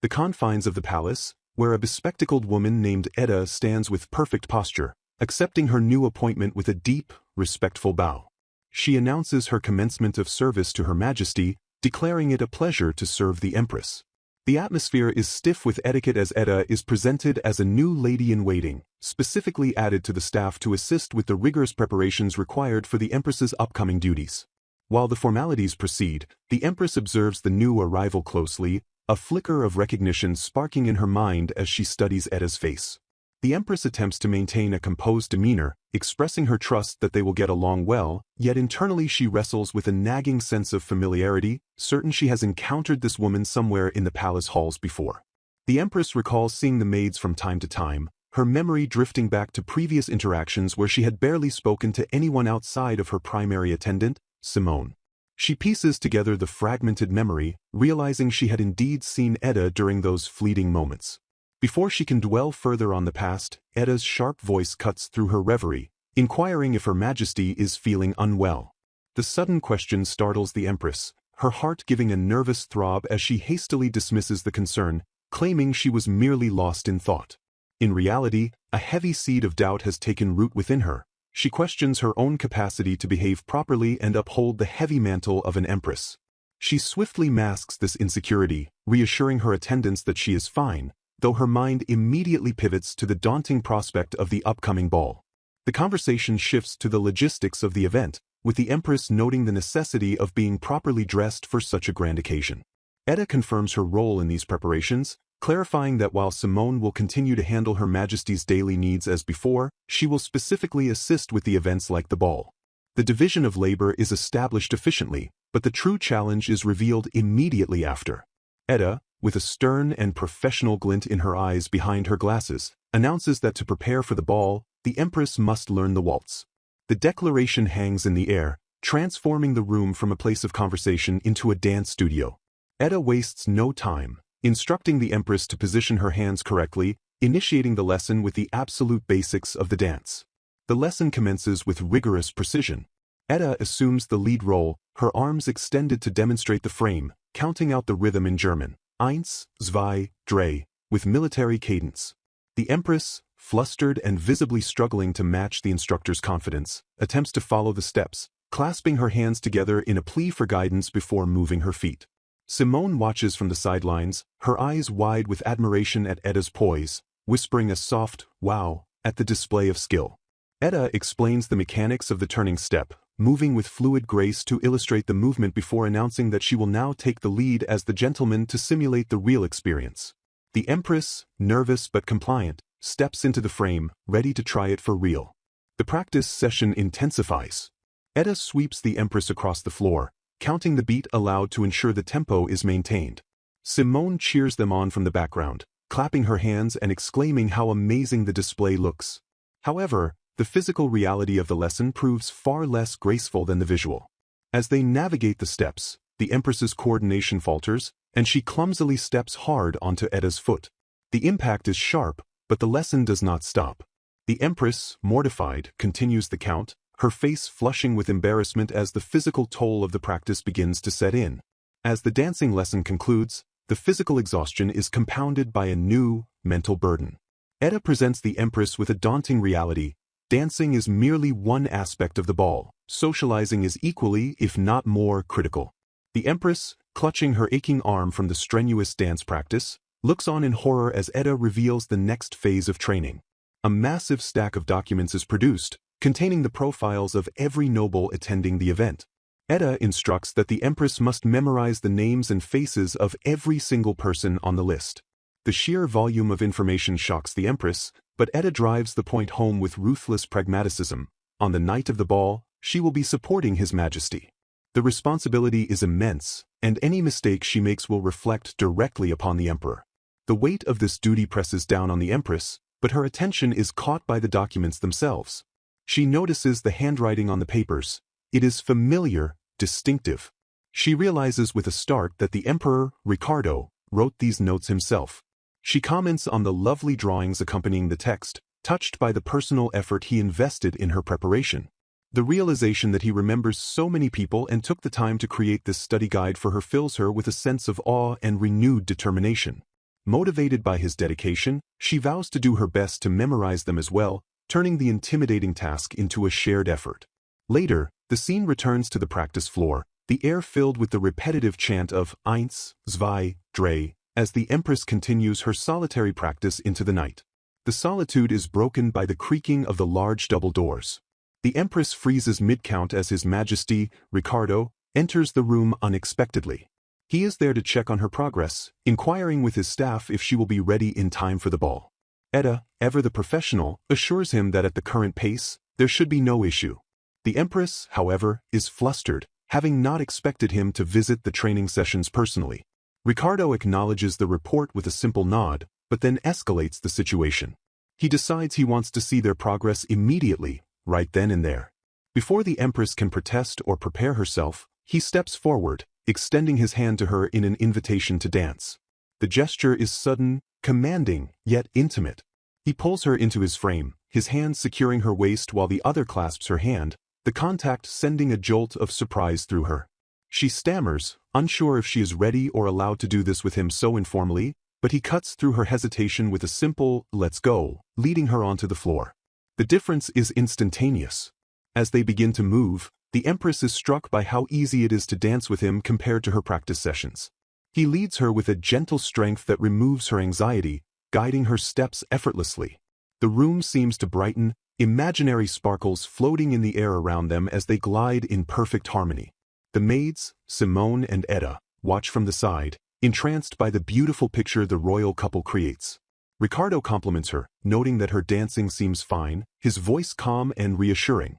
The confines of the palace, where a bespectacled woman named Edda stands with perfect posture, accepting her new appointment with a deep, respectful bow. She announces her commencement of service to Her Majesty, declaring it a pleasure to serve the Empress. The atmosphere is stiff with etiquette as Edda is presented as a new lady-in-waiting, specifically added to the staff to assist with the rigorous preparations required for the Empress's upcoming duties. While the formalities proceed, the Empress observes the new arrival closely, a flicker of recognition sparking in her mind as she studies Edda's face. The Empress attempts to maintain a composed demeanor, expressing her trust that they will get along well, yet internally she wrestles with a nagging sense of familiarity, certain she has encountered this woman somewhere in the palace halls before. The Empress recalls seeing the maids from time to time, her memory drifting back to previous interactions where she had barely spoken to anyone outside of her primary attendant, Simone. She pieces together the fragmented memory, realizing she had indeed seen Edda during those fleeting moments. Before she can dwell further on the past, Edda's sharp voice cuts through her reverie, inquiring if Her Majesty is feeling unwell. The sudden question startles the Empress, her heart giving a nervous throb as she hastily dismisses the concern, claiming she was merely lost in thought. In reality, a heavy seed of doubt has taken root within her. She questions her own capacity to behave properly and uphold the heavy mantle of an Empress. She swiftly masks this insecurity, reassuring her attendants that she is fine, though her mind immediately pivots to the daunting prospect of the upcoming ball. The conversation shifts to the logistics of the event, with the Empress noting the necessity of being properly dressed for such a grand occasion. Edda confirms her role in these preparations, clarifying that while Simone will continue to handle Her Majesty's daily needs as before, she will specifically assist with the events like the ball. The division of labor is established efficiently, but the true challenge is revealed immediately after. Edda, with a stern and professional glint in her eyes behind her glasses, announces that to prepare for the ball, the Empress must learn the waltz. The declaration hangs in the air, transforming the room from a place of conversation into a dance studio. Edda wastes no time, instructing the Empress to position her hands correctly, initiating the lesson with the absolute basics of the dance. The lesson commences with rigorous precision. Edda assumes the lead role, her arms extended to demonstrate the frame, counting out the rhythm in German, 1, 2, 3, with military cadence. The Empress, flustered and visibly struggling to match the instructor's confidence, attempts to follow the steps, clasping her hands together in a plea for guidance before moving her feet. Simone watches from the sidelines, her eyes wide with admiration at Edda's poise, whispering a soft, wow, at the display of skill. Edda explains the mechanics of the turning step, moving with fluid grace to illustrate the movement before announcing that she will now take the lead as the gentleman to simulate the real experience. The Empress, nervous but compliant, steps into the frame, ready to try it for real. The practice session intensifies. Edda sweeps the Empress across the floor, counting the beat aloud to ensure the tempo is maintained. Simone cheers them on from the background, clapping her hands and exclaiming how amazing the display looks. However, the physical reality of the lesson proves far less graceful than the visual. As they navigate the steps, the Empress's coordination falters, and she clumsily steps hard onto Edda's foot. The impact is sharp, but the lesson does not stop. The Empress, mortified, continues the count, her face flushing with embarrassment as the physical toll of the practice begins to set in. As the dancing lesson concludes, the physical exhaustion is compounded by a new, mental burden. Edda presents the Empress with a daunting reality. Dancing is merely one aspect of the ball. Socializing is equally, if not more, critical. The Empress, clutching her aching arm from the strenuous dance practice, looks on in horror as Edda reveals the next phase of training. A massive stack of documents is produced, containing the profiles of every noble attending the event. Edda instructs that the Empress must memorize the names and faces of every single person on the list. The sheer volume of information shocks the Empress, but Edda drives the point home with ruthless pragmaticism. On the night of the ball, she will be supporting His Majesty. The responsibility is immense, and any mistake she makes will reflect directly upon the Emperor. The weight of this duty presses down on the Empress, but her attention is caught by the documents themselves. She notices the handwriting on the papers. It is familiar, distinctive. She realizes with a start that the Emperor, Ricardo, wrote these notes himself. She comments on the lovely drawings accompanying the text, touched by the personal effort he invested in her preparation. The realization that he remembers so many people and took the time to create this study guide for her fills her with a sense of awe and renewed determination. Motivated by his dedication, she vows to do her best to memorize them as well, turning the intimidating task into a shared effort. Later, the scene returns to the practice floor, the air filled with the repetitive chant of 1, 2, 3, as the Empress continues her solitary practice into the night. The solitude is broken by the creaking of the large double doors. The Empress freezes mid-count as His Majesty, Ricardo, enters the room unexpectedly. He is there to check on her progress, inquiring with his staff if she will be ready in time for the ball. Edda, ever the professional, assures him that at the current pace, there should be no issue. The Empress, however, is flustered, having not expected him to visit the training sessions personally. Ricardo acknowledges the report with a simple nod, but then escalates the situation. He decides he wants to see their progress immediately, right then and there. Before the Empress can protest or prepare herself, he steps forward, extending his hand to her in an invitation to dance. The gesture is sudden, commanding, yet intimate. He pulls her into his frame, his hand securing her waist while the other clasps her hand, the contact sending a jolt of surprise through her. She stammers, unsure if she is ready or allowed to do this with him so informally, but he cuts through her hesitation with a simple, "let's go," leading her onto the floor. The difference is instantaneous. As they begin to move, the Empress is struck by how easy it is to dance with him compared to her practice sessions. He leads her with a gentle strength that removes her anxiety, guiding her steps effortlessly. The room seems to brighten, imaginary sparkles floating in the air around them as they glide in perfect harmony. The maids, Simone and Etta, watch from the side, entranced by the beautiful picture the royal couple creates. Ricardo compliments her, noting that her dancing seems fine, his voice calm and reassuring.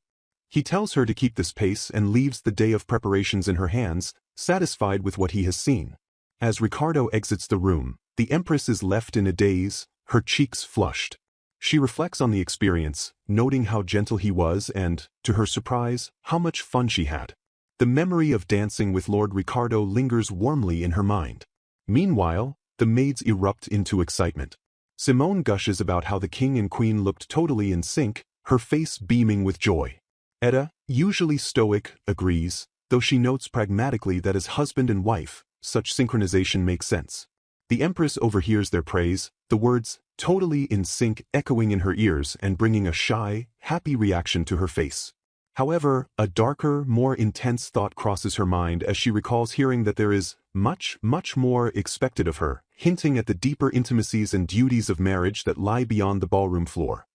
He tells her to keep this pace and leaves the day of preparations in her hands, satisfied with what he has seen. As Ricardo exits the room, the Empress is left in a daze, her cheeks flushed. She reflects on the experience, noting how gentle he was and, to her surprise, how much fun she had. The memory of dancing with Lord Ricardo lingers warmly in her mind. Meanwhile, the maids erupt into excitement. Simone gushes about how the king and queen looked totally in sync, her face beaming with joy. Etta, usually stoic, agrees, though she notes pragmatically that as husband and wife, such synchronization makes sense. The Empress overhears their praise, the words, totally in sync, echoing in her ears and bringing a shy, happy reaction to her face. However, a darker, more intense thought crosses her mind as she recalls hearing that there is much, much more expected of her, hinting at the deeper intimacies and duties of marriage that lie beyond the ballroom floor.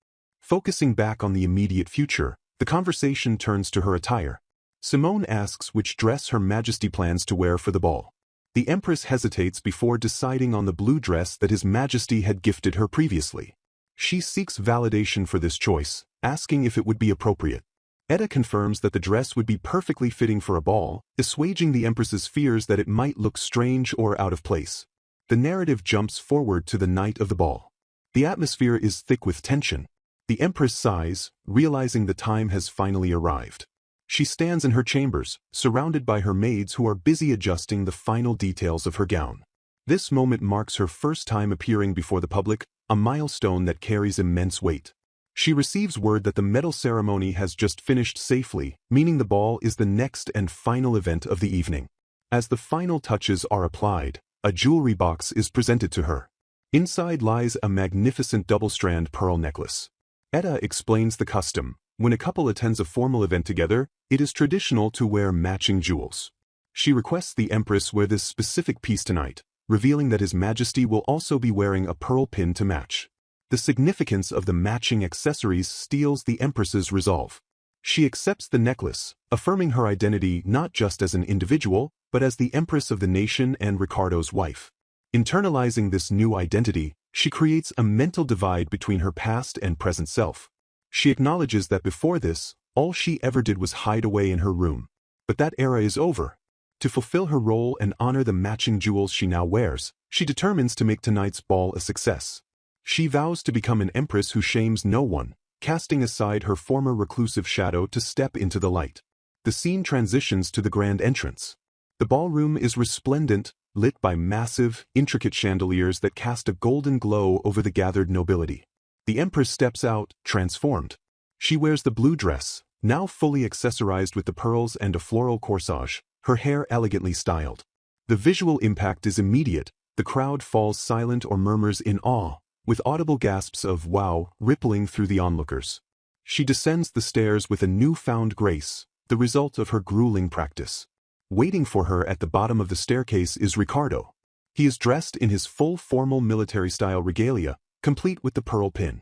Focusing back on the immediate future, the conversation turns to her attire. Simone asks which dress Her Majesty plans to wear for the ball. The Empress hesitates before deciding on the blue dress that His Majesty had gifted her previously. She seeks validation for this choice, asking if it would be appropriate. Etta confirms that the dress would be perfectly fitting for a ball, assuaging the Empress's fears that it might look strange or out of place. The narrative jumps forward to the night of the ball. The atmosphere is thick with tension. The Empress sighs, realizing the time has finally arrived. She stands in her chambers, surrounded by her maids who are busy adjusting the final details of her gown. This moment marks her first time appearing before the public, a milestone that carries immense weight. She receives word that the medal ceremony has just finished safely, meaning the ball is the next and final event of the evening. As the final touches are applied, a jewelry box is presented to her. Inside lies a magnificent double-strand pearl necklace. Etta explains the custom. When a couple attends a formal event together, it is traditional to wear matching jewels. She requests the Empress wear this specific piece tonight, revealing that His Majesty will also be wearing a pearl pin to match. The significance of the matching accessories steals the Empress's resolve. She accepts the necklace, affirming her identity not just as an individual, but as the Empress of the nation and Ricardo's wife. Internalizing this new identity, she creates a mental divide between her past and present self. She acknowledges that before this, all she ever did was hide away in her room. But that era is over. To fulfill her role and honor the matching jewels she now wears, she determines to make tonight's ball a success. She vows to become an empress who shames no one, casting aside her former reclusive shadow to step into the light. The scene transitions to the grand entrance. The ballroom is resplendent, lit by massive, intricate chandeliers that cast a golden glow over the gathered nobility. The Empress steps out, transformed. She wears the blue dress, now fully accessorized with the pearls and a floral corsage, her hair elegantly styled. The visual impact is immediate, the crowd falls silent or murmurs in awe, with audible gasps of wow rippling through the onlookers. She descends the stairs with a newfound grace, the result of her grueling practice. Waiting for her at the bottom of the staircase is Ricardo. He is dressed in his full formal military-style regalia, complete with the pearl pin.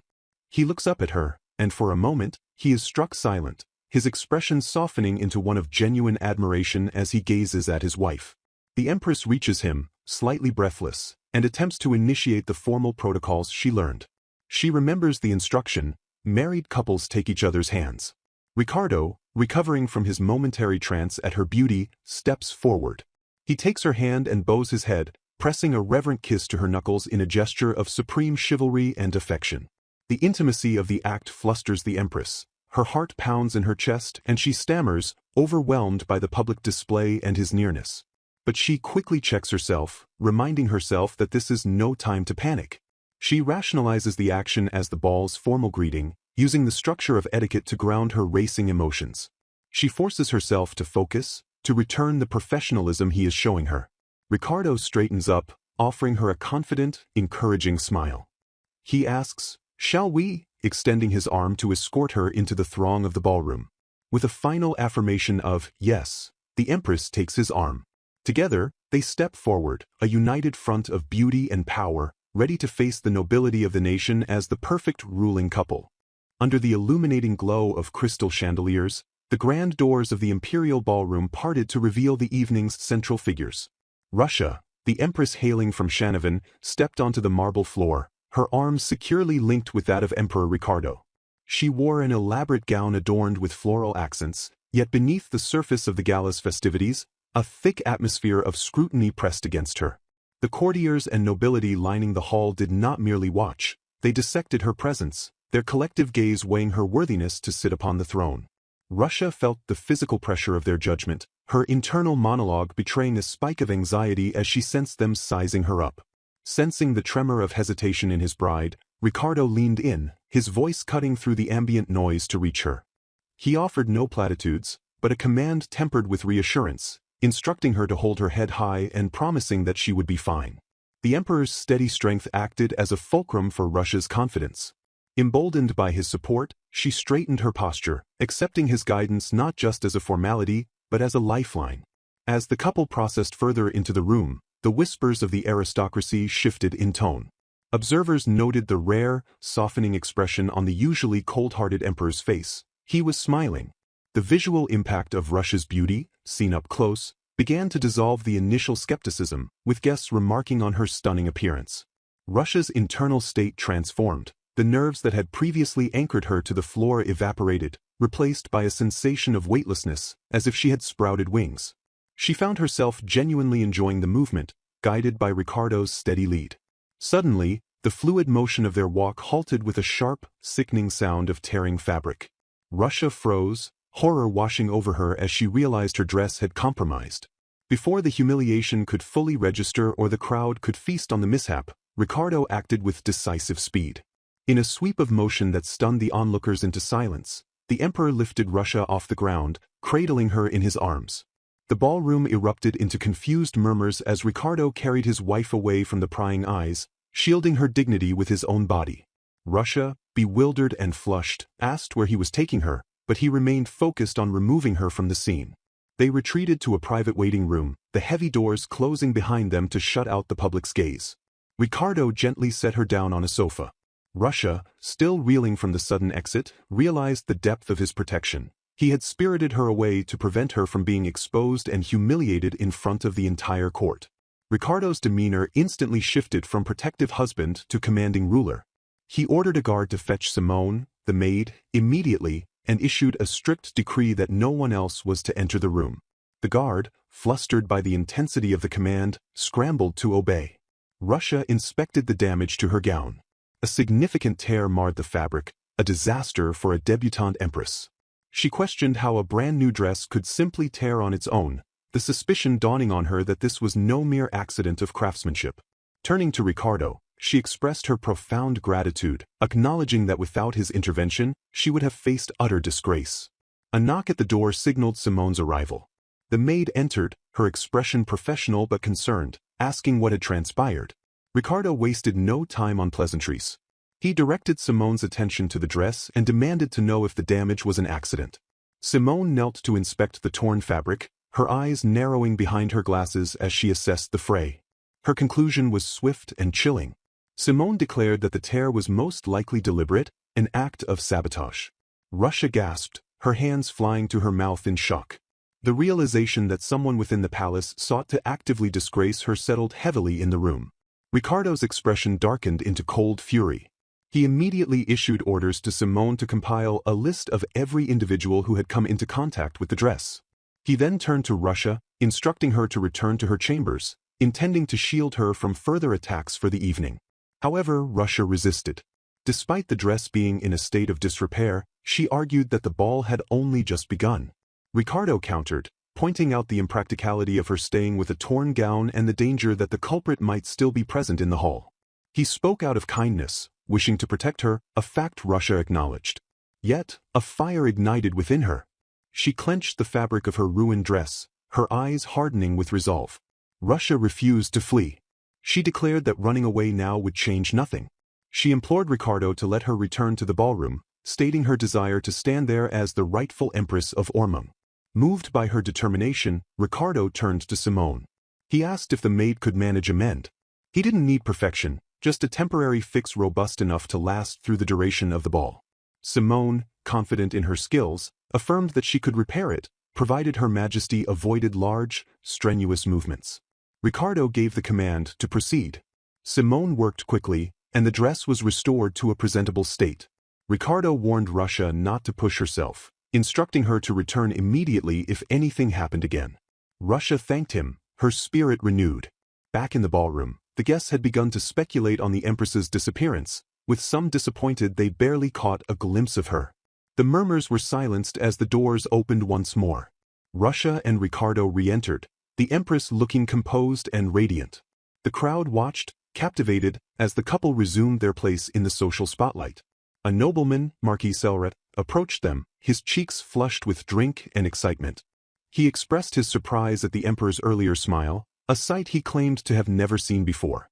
He looks up at her, and for a moment, he is struck silent, his expression softening into one of genuine admiration as he gazes at his wife. The Empress reaches him, slightly breathless, and attempts to initiate the formal protocols she learned. She remembers the instruction, married couples take each other's hands. Ricardo, recovering from his momentary trance at her beauty, steps forward. He takes her hand and bows his head, pressing a reverent kiss to her knuckles in a gesture of supreme chivalry and affection. The intimacy of the act flusters the Empress. Her heart pounds in her chest and she stammers, overwhelmed by the public display and his nearness. But she quickly checks herself, reminding herself that this is no time to panic. She rationalizes the action as the ball's formal greeting, using the structure of etiquette to ground her racing emotions. She forces herself to focus, to return the professionalism he is showing her. Ricardo straightens up, offering her a confident, encouraging smile. He asks, "Shall we?" extending his arm to escort her into the throng of the ballroom. With a final affirmation of yes, the Empress takes his arm. Together, they step forward, a united front of beauty and power, ready to face the nobility of the nation as the perfect ruling couple. Under the illuminating glow of crystal chandeliers, the grand doors of the imperial ballroom parted to reveal the evening's central figures. Russia, the empress hailing from Shanavan, stepped onto the marble floor, her arms securely linked with that of Emperor Ricardo. She wore an elaborate gown adorned with floral accents, yet beneath the surface of the gala's festivities, a thick atmosphere of scrutiny pressed against her. The courtiers and nobility lining the hall did not merely watch, they dissected her presence, their collective gaze weighing her worthiness to sit upon the throne. Russia felt the physical pressure of their judgment, her internal monologue betraying a spike of anxiety as she sensed them sizing her up. Sensing the tremor of hesitation in his bride, Ricardo leaned in, his voice cutting through the ambient noise to reach her. He offered no platitudes, but a command tempered with reassurance, instructing her to hold her head high and promising that she would be fine. The emperor's steady strength acted as a fulcrum for Russia's confidence. Emboldened by his support, she straightened her posture, accepting his guidance not just as a formality, but as a lifeline. As the couple processed further into the room, the whispers of the aristocracy shifted in tone. Observers noted the rare, softening expression on the usually cold-hearted emperor's face. He was smiling. The visual impact of Russia's beauty, seen up close, began to dissolve the initial skepticism, with guests remarking on her stunning appearance. Russia's internal state transformed. The nerves that had previously anchored her to the floor evaporated, replaced by a sensation of weightlessness, as if she had sprouted wings. She found herself genuinely enjoying the movement, guided by Ricardo's steady lead. Suddenly, the fluid motion of their walk halted with a sharp, sickening sound of tearing fabric. Russia froze, horror washing over her as she realized her dress had compromised. Before the humiliation could fully register or the crowd could feast on the mishap, Ricardo acted with decisive speed. In a sweep of motion that stunned the onlookers into silence, the emperor lifted Russia off the ground, cradling her in his arms. The ballroom erupted into confused murmurs as Ricardo carried his wife away from the prying eyes, shielding her dignity with his own body. Russia, bewildered and flushed, asked where he was taking her, but he remained focused on removing her from the scene. They retreated to a private waiting room, the heavy doors closing behind them to shut out the public's gaze. Ricardo gently set her down on a sofa. Russia, still reeling from the sudden exit, realized the depth of his protection. He had spirited her away to prevent her from being exposed and humiliated in front of the entire court. Ricardo's demeanor instantly shifted from protective husband to commanding ruler. He ordered a guard to fetch Simone, the maid, immediately, and issued a strict decree that no one else was to enter the room. The guard, flustered by the intensity of the command, scrambled to obey. Russia inspected the damage to her gown. A significant tear marred the fabric, a disaster for a debutante empress. She questioned how a brand new dress could simply tear on its own, the suspicion dawning on her that this was no mere accident of craftsmanship. Turning to Ricardo, she expressed her profound gratitude, acknowledging that without his intervention, she would have faced utter disgrace. A knock at the door signaled Simone's arrival. The maid entered, her expression professional but concerned, asking what had transpired. Ricardo wasted no time on pleasantries. He directed Simone's attention to the dress and demanded to know if the damage was an accident. Simone knelt to inspect the torn fabric, her eyes narrowing behind her glasses as she assessed the fray. Her conclusion was swift and chilling. Simone declared that the tear was most likely deliberate, an act of sabotage. Russia gasped, her hands flying to her mouth in shock. The realization that someone within the palace sought to actively disgrace her settled heavily in the room. Ricardo's expression darkened into cold fury. He immediately issued orders to Simone to compile a list of every individual who had come into contact with the dress. He then turned to Russia, instructing her to return to her chambers, intending to shield her from further attacks for the evening. However, Russia resisted. Despite the dress being in a state of disrepair, she argued that the ball had only just begun. Ricardo countered, pointing out the impracticality of her staying with a torn gown and the danger that the culprit might still be present in the hall. He spoke out of kindness, wishing to protect her, a fact Russia acknowledged. Yet, a fire ignited within her. She clenched the fabric of her ruined dress, her eyes hardening with resolve. Russia refused to flee. She declared that running away now would change nothing. She implored Ricardo to let her return to the ballroom, stating her desire to stand there as the rightful empress of Ormung. Moved by her determination, Ricardo turned to Simone. He asked if the maid could manage a mend. He didn't need perfection, just a temporary fix robust enough to last through the duration of the ball. Simone, confident in her skills, affirmed that she could repair it, provided Her Majesty avoided large, strenuous movements. Ricardo gave the command to proceed. Simone worked quickly, and the dress was restored to a presentable state. Ricardo warned Russia not to push herself, instructing her to return immediately if anything happened again. Russia thanked him, her spirit renewed. Back in the ballroom, the guests had begun to speculate on the Empress's disappearance, with some disappointed they barely caught a glimpse of her. The murmurs were silenced as the doors opened once more. Russia and Ricardo re-entered, the Empress looking composed and radiant. The crowd watched, captivated, as the couple resumed their place in the social spotlight. A nobleman, Marquis Selrat, approached them, his cheeks flushed with drink and excitement. He expressed his surprise at the Emperor's earlier smile, a sight he claimed to have never seen before.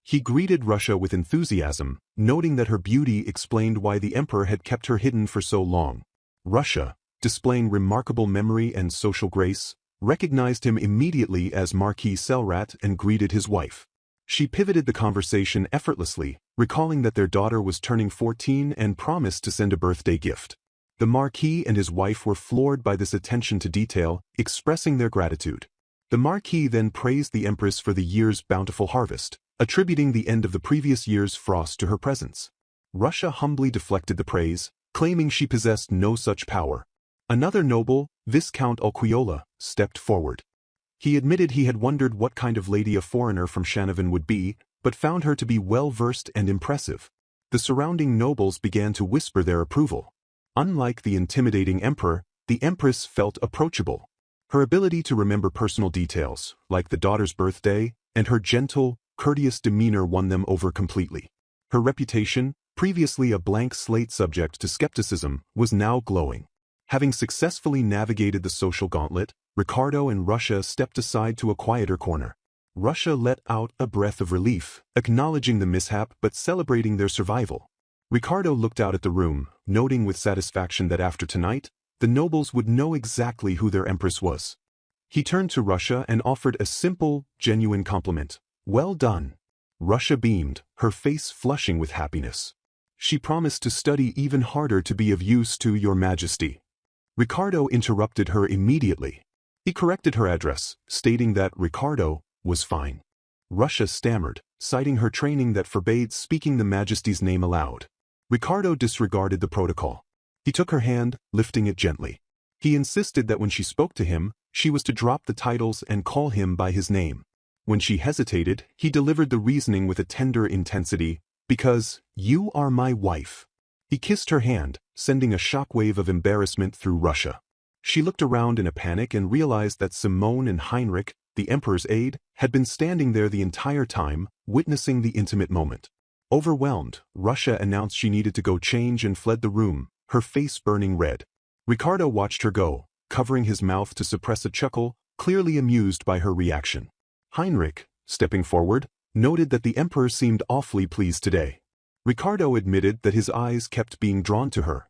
He greeted Russia with enthusiasm, noting that her beauty explained why the Emperor had kept her hidden for so long. Russia, displaying remarkable memory and social grace, recognized him immediately as Marquis Selrat and greeted his wife. She pivoted the conversation effortlessly, recalling that their daughter was turning 14 and promised to send a birthday gift. The Marquis and his wife were floored by this attention to detail, expressing their gratitude. The Marquis then praised the Empress for the year's bountiful harvest, attributing the end of the previous year's frost to her presence. Russia humbly deflected the praise, claiming she possessed no such power. Another noble, Viscount Alquiola, stepped forward. He admitted he had wondered what kind of lady a foreigner from Shanovan would be, but found her to be well-versed and impressive. The surrounding nobles began to whisper their approval. Unlike the intimidating emperor, the Empress felt approachable. Her ability to remember personal details, like the daughter's birthday, and her gentle, courteous demeanor won them over completely. Her reputation, previously a blank slate subject to skepticism, was now glowing. Having successfully navigated the social gauntlet, Ricardo and Russia stepped aside to a quieter corner. Russia let out a breath of relief, acknowledging the mishap but celebrating their survival. Ricardo looked out at the room, noting with satisfaction that after tonight, the nobles would know exactly who their Empress was. He turned to Russia and offered a simple, genuine compliment. "Well done." Russia beamed, her face flushing with happiness. "She promised to study even harder to be of use to Your Majesty." Ricardo interrupted her immediately. He corrected her address, stating that Ricardo was fine. Russia stammered, citing her training that forbade speaking the Majesty's name aloud. Ricardo disregarded the protocol. He took her hand, lifting it gently. He insisted that when she spoke to him, she was to drop the titles and call him by his name. When she hesitated, he delivered the reasoning with a tender intensity, "Because you are my wife." He kissed her hand, sending a shockwave of embarrassment through Russia. She looked around in a panic and realized that Simone and Heinrich, the Emperor's aide, had been standing there the entire time, witnessing the intimate moment. Overwhelmed, Russia announced she needed to go change and fled the room, her face burning red. Ricardo watched her go, covering his mouth to suppress a chuckle, clearly amused by her reaction. Heinrich, stepping forward, noted that the Emperor seemed awfully pleased today. Ricardo admitted that his eyes kept being drawn to her.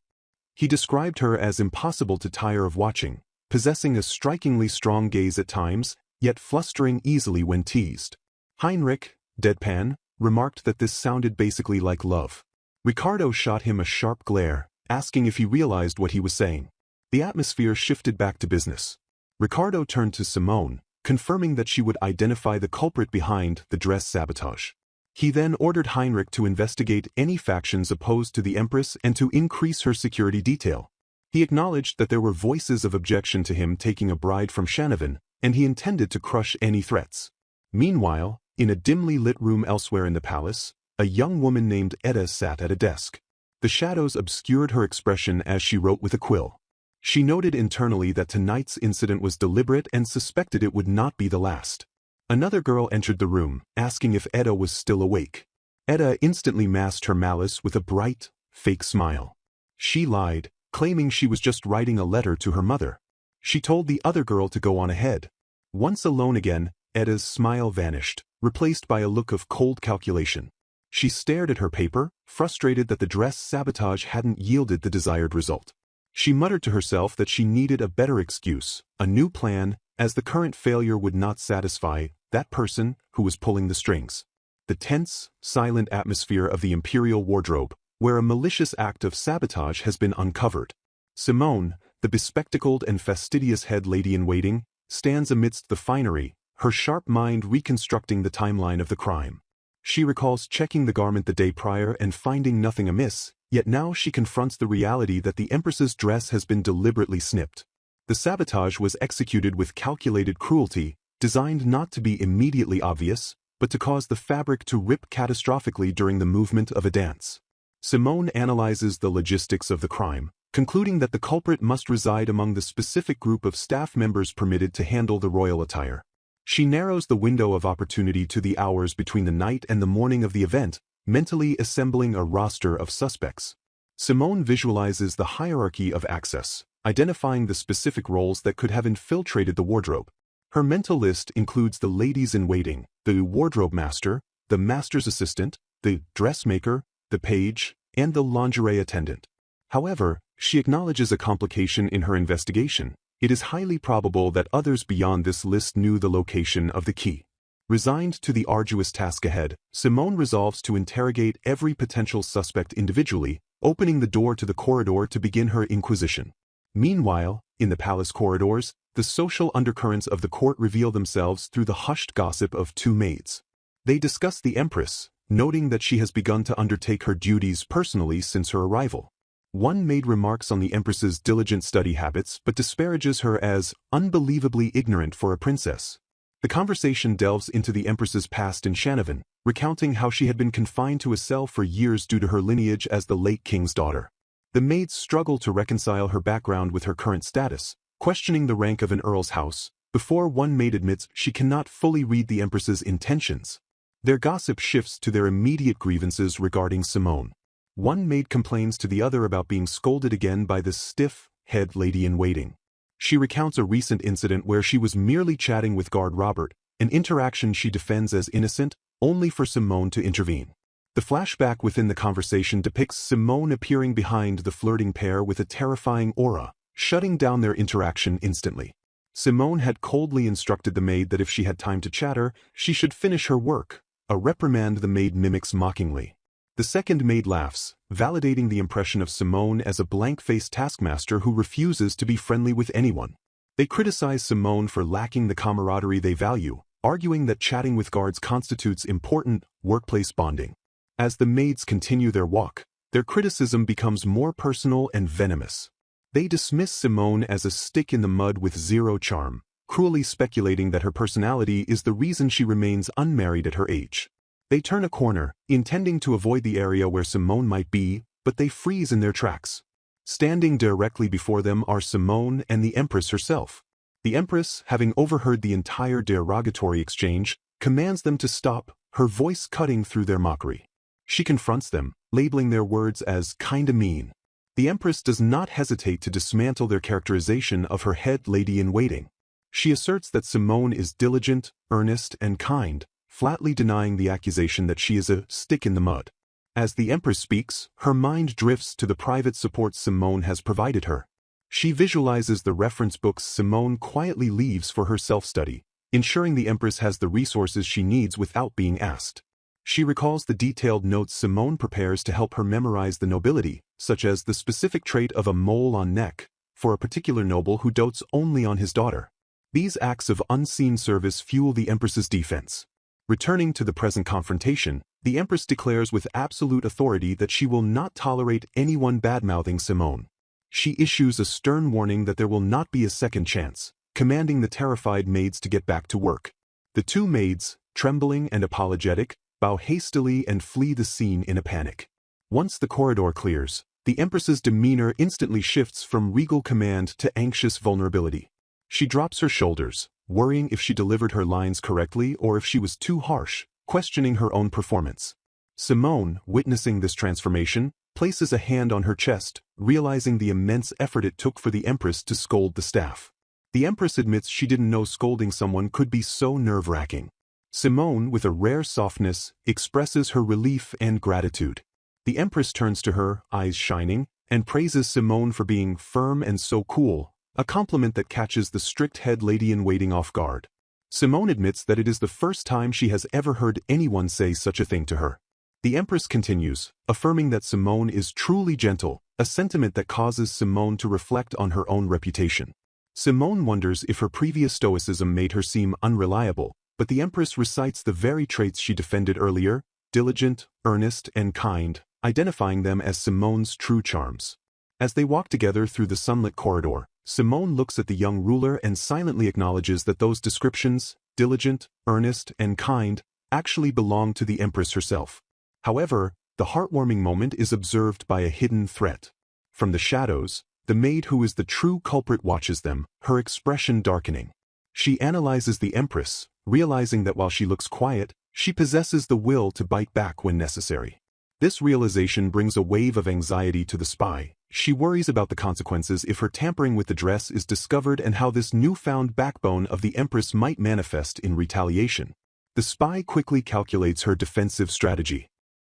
He described her as impossible to tire of watching, possessing a strikingly strong gaze at times, yet flustering easily when teased. Heinrich, deadpan, remarked that this sounded basically like love. Ricardo shot him a sharp glare, asking if he realized what he was saying. The atmosphere shifted back to business. Ricardo turned to Simone, confirming that she would identify the culprit behind the dress sabotage. He then ordered Heinrich to investigate any factions opposed to the Empress and to increase her security detail. He acknowledged that there were voices of objection to him taking a bride from Shanovan, and he intended to crush any threats. Meanwhile, in a dimly lit room elsewhere in the palace, a young woman named Edda sat at a desk. The shadows obscured her expression as she wrote with a quill. She noted internally that tonight's incident was deliberate and suspected it would not be the last. Another girl entered the room, asking if Edda was still awake. Edda instantly masked her malice with a bright, fake smile. She lied, claiming she was just writing a letter to her mother. She told the other girl to go on ahead. Once alone again, Edda's smile vanished, replaced by a look of cold calculation. She stared at her paper, frustrated that the dress sabotage hadn't yielded the desired result. She muttered to herself that she needed a better excuse, a new plan, as the current failure would not satisfy that person who was pulling the strings. the tense, silent atmosphere of the imperial wardrobe, where a malicious act of sabotage has been uncovered. Simone, the bespectacled and fastidious head lady-in-waiting, stands amidst the finery, her sharp mind reconstructing the timeline of the crime. She recalls checking the garment the day prior and finding nothing amiss, yet now she confronts the reality that the Empress's dress has been deliberately snipped. The sabotage was executed with calculated cruelty, designed not to be immediately obvious, but to cause the fabric to rip catastrophically during the movement of a dance. Simone analyzes the logistics of the crime, concluding that the culprit must reside among the specific group of staff members permitted to handle the royal attire. She narrows the window of opportunity to the hours between the night and the morning of the event, mentally assembling a roster of suspects. Simone visualizes the hierarchy of access, identifying the specific roles that could have infiltrated the wardrobe. Her mental list includes the ladies-in-waiting, the wardrobe master, the master's assistant, the dressmaker, the page, and the lingerie attendant. However, she acknowledges a complication in her investigation. It is highly probable that others beyond this list knew the location of the key. Resigned to the arduous task ahead, Simone resolves to interrogate every potential suspect individually, opening the door to the corridor to begin her inquisition. Meanwhile, in the palace corridors, the social undercurrents of the court reveal themselves through the hushed gossip of two maids. They discuss the Empress, noting that she has begun to undertake her duties personally since her arrival. One maid remarks on the Empress's diligent study habits but disparages her as unbelievably ignorant for a princess. The conversation delves into the Empress's past in Shanavan, recounting how she had been confined to a cell for years due to her lineage as the late king's daughter. The maids struggle to reconcile her background with her current status, questioning the rank of an earl's house, before one maid admits she cannot fully read the Empress's intentions. Their gossip shifts to their immediate grievances regarding Simone. One maid complains to the other about being scolded again by the stiff, head lady-in-waiting. She recounts a recent incident where she was merely chatting with guard Robert, an interaction she defends as innocent, only for Simone to intervene. The flashback within the conversation depicts Simone appearing behind the flirting pair with a terrifying aura, shutting down their interaction instantly. Simone had coldly instructed the maid that if she had time to chatter, she should finish her work, a reprimand the maid mimics mockingly. The second maid laughs, validating the impression of Simone as a blank-faced taskmaster who refuses to be friendly with anyone. They criticize Simone for lacking the camaraderie they value, arguing that chatting with guards constitutes important workplace bonding. As the maids continue their walk, their criticism becomes more personal and venomous. They dismiss Simone as a stick in the mud with zero charm, cruelly speculating that her personality is the reason she remains unmarried at her age. They turn a corner, intending to avoid the area where Simone might be, but they freeze in their tracks. Standing directly before them are Simone and the Empress herself. The Empress, having overheard the entire derogatory exchange, commands them to stop, her voice cutting through their mockery. She confronts them, labeling their words as kinda mean. The Empress does not hesitate to dismantle their characterization of her head lady-in-waiting. She asserts that Simone is diligent, earnest, and kind, flatly denying the accusation that she is a stick in the mud. As the Empress speaks, her mind drifts to the private support Simone has provided her. She visualizes the reference books Simone quietly leaves for her self-study, ensuring the Empress has the resources she needs without being asked. She recalls the detailed notes Simone prepares to help her memorize the nobility, such as the specific trait of a mole on neck, for a particular noble who dotes only on his daughter. These acts of unseen service fuel the Empress's defense. Returning to the present confrontation, the Empress declares with absolute authority that she will not tolerate anyone bad-mouthing Simone. She issues a stern warning that there will not be a second chance, commanding the terrified maids to get back to work. The two maids, trembling and apologetic, bow hastily and flee the scene in a panic. Once the corridor clears, the Empress's demeanor instantly shifts from regal command to anxious vulnerability. She drops her shoulders, worrying if she delivered her lines correctly or if she was too harsh, questioning her own performance. Simone, witnessing this transformation, places a hand on her chest, realizing the immense effort it took for the Empress to scold the staff. The Empress admits she didn't know scolding someone could be so nerve-wracking. Simone, with a rare softness, expresses her relief and gratitude. The Empress turns to her, eyes shining, and praises Simone for being firm and so cool, a compliment that catches the strict head lady-in-waiting off guard. Simone admits that it is the first time she has ever heard anyone say such a thing to her. The Empress continues, affirming that Simone is truly gentle, a sentiment that causes Simone to reflect on her own reputation. Simone wonders if her previous stoicism made her seem unreliable, but the Empress recites the very traits she defended earlier: diligent, earnest, and kind, identifying them as Simone's true charms. As they walk together through the sunlit corridor, Simone looks at the young ruler and silently acknowledges that those descriptions, diligent, earnest, and kind, actually belong to the Empress herself. However, the heartwarming moment is observed by a hidden threat. From the shadows, the maid who is the true culprit watches them, her expression darkening. She analyzes the Empress, realizing that while she looks quiet, she possesses the will to bite back when necessary. This realization brings a wave of anxiety to the spy. She worries about the consequences if her tampering with the dress is discovered and how this newfound backbone of the Empress might manifest in retaliation. The spy quickly calculates her defensive strategy.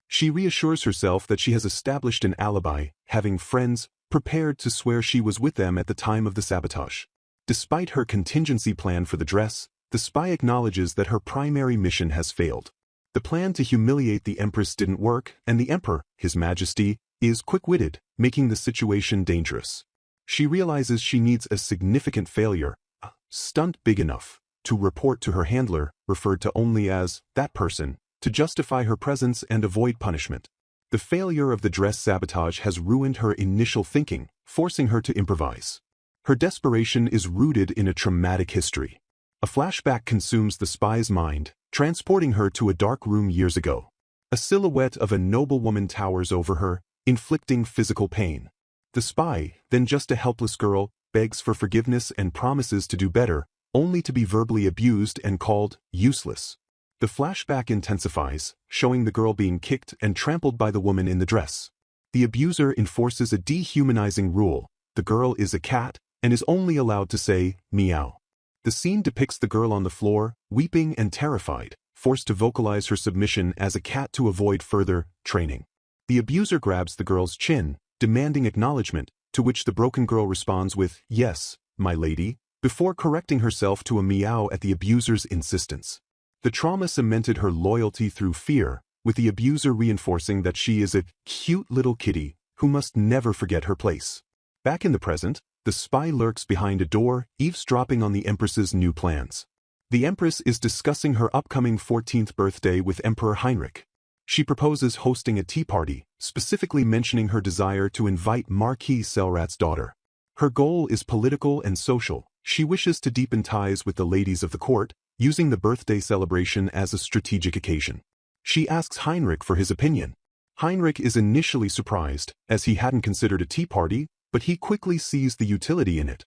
She reassures herself that she has established an alibi, having friends prepared to swear she was with them at the time of the sabotage. Despite her contingency plan for the dress, the spy acknowledges that her primary mission has failed. The plan to humiliate the Empress didn't work, and the Emperor, His Majesty, is quick-witted, making the situation dangerous. She realizes she needs a significant failure, a stunt big enough, to report to her handler, referred to only as that person, to justify her presence and avoid punishment. The failure of the dress sabotage has ruined her initial thinking, forcing her to improvise. Her desperation is rooted in a traumatic history. A flashback consumes the spy's mind, transporting her to a dark room years ago. A silhouette of a noblewoman towers over her, inflicting physical pain. The spy, then just a helpless girl, begs for forgiveness and promises to do better, only to be verbally abused and called useless. The flashback intensifies, showing the girl being kicked and trampled by the woman in the dress. The abuser enforces a dehumanizing rule: the girl is a cat and is only allowed to say, meow. The scene depicts the girl on the floor, weeping and terrified, forced to vocalize her submission as a cat to avoid further training. The abuser grabs the girl's chin, demanding acknowledgement, to which the broken girl responds with, "Yes, my lady," before correcting herself to a meow at the abuser's insistence. The trauma cemented her loyalty through fear, with the abuser reinforcing that she is a cute little kitty who must never forget her place. Back in the present, the spy lurks behind a door, eavesdropping on the Empress's new plans. The Empress is discussing her upcoming 14th birthday with Emperor Heinrich. She proposes hosting a tea party, specifically mentioning her desire to invite Marquis Selrat's daughter. Her goal is political and social. She wishes to deepen ties with the ladies of the court, using the birthday celebration as a strategic occasion. She asks Heinrich for his opinion. Heinrich is initially surprised, as he hadn't considered a tea party, but he quickly sees the utility in it.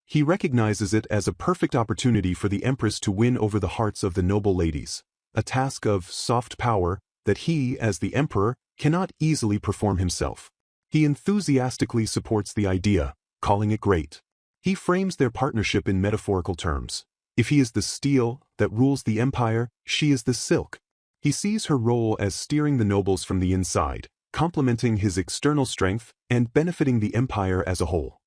He recognizes it as a perfect opportunity for the Empress to win over the hearts of the noble ladies, a task of soft power that he, as the Emperor, cannot easily perform himself. He enthusiastically supports the idea, calling it great. He frames their partnership in metaphorical terms. If he is the steel that rules the empire, she is the silk. He sees her role as steering the nobles from the inside, complementing his external strength and benefiting the empire as a whole.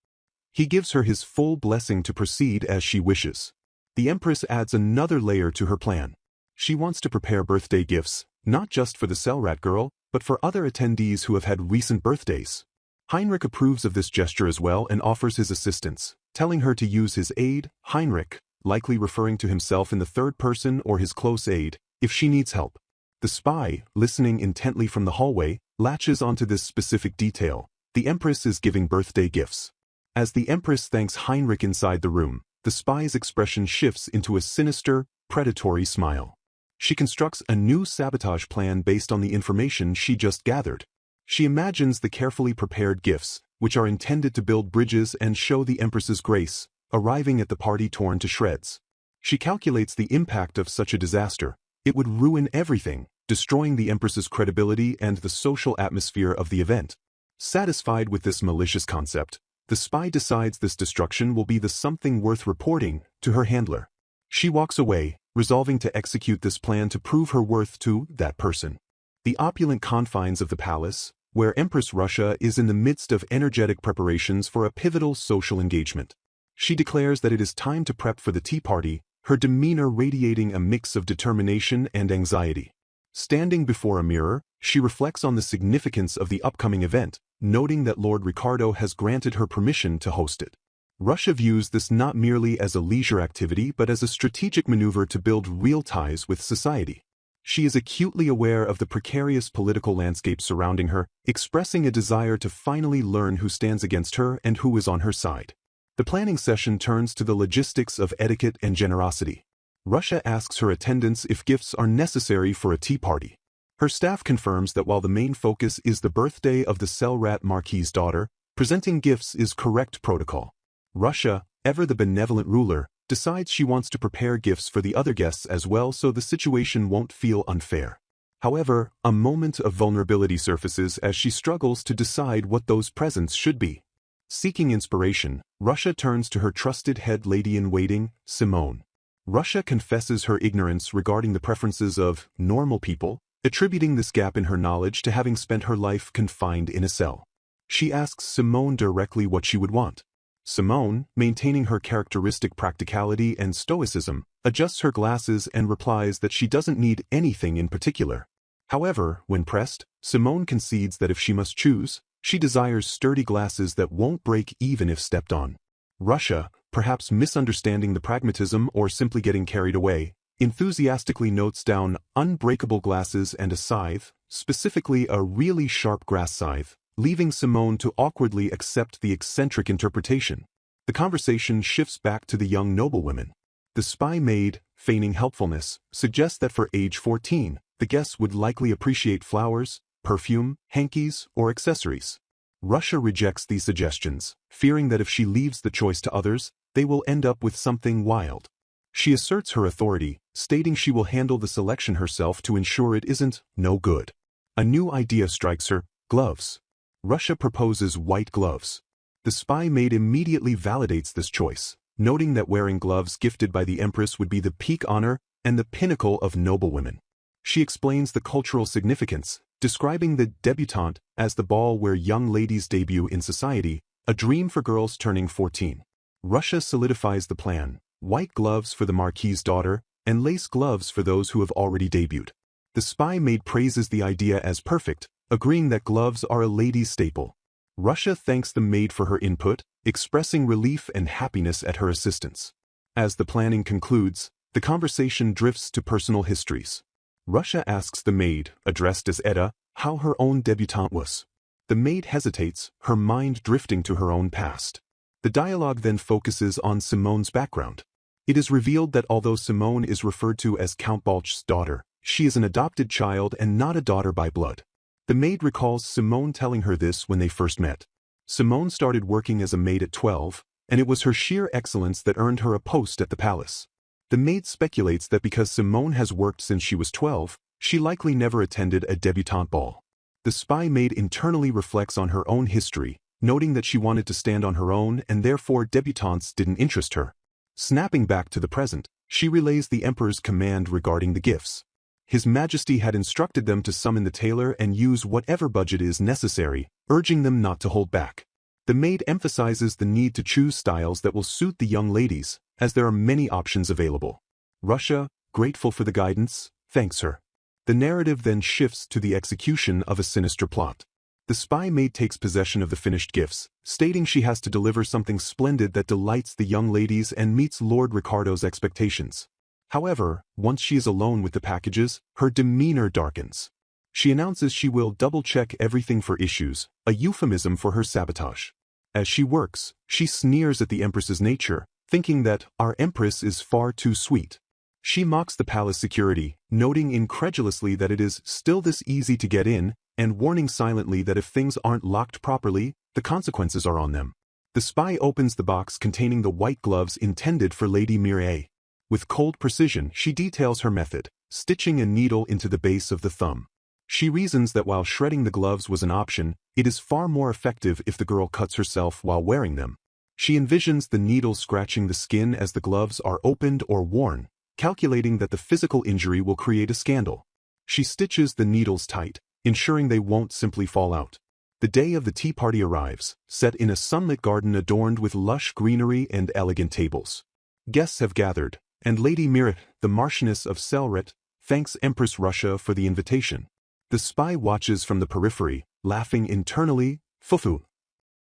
He gives her his full blessing to proceed as she wishes. The Empress adds another layer to her plan. She wants to prepare birthday gifts, not just for the Selrat girl, but for other attendees who have had recent birthdays. Heinrich approves of this gesture as well and offers his assistance, telling her to use his aide, Heinrich, likely referring to himself in the third person or his close aide, if she needs help. The spy, listening intently from the hallway, latches onto this specific detail. The Empress is giving birthday gifts. As the Empress thanks Heinrich inside the room, the spy's expression shifts into a sinister, predatory smile. She constructs a new sabotage plan based on the information she just gathered. She imagines the carefully prepared gifts, which are intended to build bridges and show the Empress's grace, arriving at the party torn to shreds. She calculates the impact of such a disaster. It would ruin everything, destroying the Empress's credibility and the social atmosphere of the event. Satisfied with this malicious concept, the spy decides this destruction will be the something worth reporting to her handler. She walks away, resolving to execute this plan to prove her worth to that person. The opulent confines of the palace, where Empress Russia is in the midst of energetic preparations for a pivotal social engagement. She declares that it is time to prep for the tea party, her demeanor radiating a mix of determination and anxiety. Standing before a mirror, she reflects on the significance of the upcoming event, noting that Lord Ricardo has granted her permission to host it. Russia views this not merely as a leisure activity but as a strategic maneuver to build real ties with society. She is acutely aware of the precarious political landscape surrounding her, expressing a desire to finally learn who stands against her and who is on her side. The planning session turns to the logistics of etiquette and generosity. Russia asks her attendants if gifts are necessary for a tea party. Her staff confirms that while the main focus is the birthday of the Cell-Rat Marquis's daughter, presenting gifts is correct protocol. Russia, ever the benevolent ruler, decides she wants to prepare gifts for the other guests as well so the situation won't feel unfair. However, a moment of vulnerability surfaces as she struggles to decide what those presents should be. Seeking inspiration, Russia turns to her trusted head lady-in-waiting, Simone. Russia confesses her ignorance regarding the preferences of normal people, attributing this gap in her knowledge to having spent her life confined in a cell. She asks Simone directly what she would want. Simone, maintaining her characteristic practicality and stoicism, adjusts her glasses and replies that she doesn't need anything in particular. However, when pressed, Simone concedes that if she must choose, she desires sturdy glasses that won't break even if stepped on. Russia, perhaps misunderstanding the pragmatism or simply getting carried away, enthusiastically notes down unbreakable glasses and a scythe, specifically a really sharp grass scythe, leaving Simone to awkwardly accept the eccentric interpretation. The conversation shifts back to the young noblewomen. The spy maid, feigning helpfulness, suggests that for age 14, the guests would likely appreciate flowers, perfume, hankies, or accessories. Russia rejects these suggestions, fearing that if she leaves the choice to others, they will end up with something wild. She asserts her authority, stating she will handle the selection herself to ensure it isn't no good. A new idea strikes her: gloves. Russia proposes white gloves. The spy maid immediately validates this choice, noting that wearing gloves gifted by the Empress would be the peak honor and the pinnacle of noblewomen. She explains the cultural significance, describing the débutante as the ball where young ladies debut in society, a dream for girls turning 14. Russia solidifies the plan: white gloves for the Marquis's daughter, and lace gloves for those who have already debuted. The spy maid praises the idea as perfect, agreeing that gloves are a lady's staple. Russia thanks the maid for her input, expressing relief and happiness at her assistance. As the planning concludes, the conversation drifts to personal histories. Russia asks the maid, addressed as Edda, how her own debutante was. The maid hesitates, her mind drifting to her own past. The dialogue then focuses on Simone's background. It is revealed that although Simone is referred to as Count Balch's daughter, she is an adopted child and not a daughter by blood. The maid recalls Simone telling her this when they first met. Simone started working as a maid at 12, and it was her sheer excellence that earned her a post at the palace. The maid speculates that because Simone has worked since she was 12, she likely never attended a debutante ball. The spy maid internally reflects on her own history, noting that she wanted to stand on her own and therefore debutantes didn't interest her. Snapping back to the present, she relays the Emperor's command regarding the gifts. His Majesty had instructed them to summon the tailor and use whatever budget is necessary, urging them not to hold back. The maid emphasizes the need to choose styles that will suit the young ladies, as there are many options available. Russia, grateful for the guidance, thanks her. The narrative then shifts to the execution of a sinister plot. The spy maid takes possession of the finished gifts, stating she has to deliver something splendid that delights the young ladies and meets Lord Ricardo's expectations. However, once she is alone with the packages, her demeanor darkens. She announces she will double-check everything for issues, a euphemism for her sabotage. As she works, she sneers at the Empress's nature, thinking that our Empress is far too sweet. She mocks the palace security, noting incredulously that it is still this easy to get in, and warning silently that if things aren't locked properly, the consequences are on them. The spy opens the box containing the white gloves intended for Lady Mireille. With cold precision, she details her method, stitching a needle into the base of the thumb. She reasons that while shredding the gloves was an option, it is far more effective if the girl cuts herself while wearing them. She envisions the needle scratching the skin as the gloves are opened or worn, calculating that the physical injury will create a scandal. She stitches the needles tight, ensuring they won't simply fall out. The day of the tea party arrives, set in a sunlit garden adorned with lush greenery and elegant tables. Guests have gathered, And Lady Mirit, the Marchioness of Selret, thanks Empress Russia for the invitation. The spy watches from the periphery, laughing internally, fufu.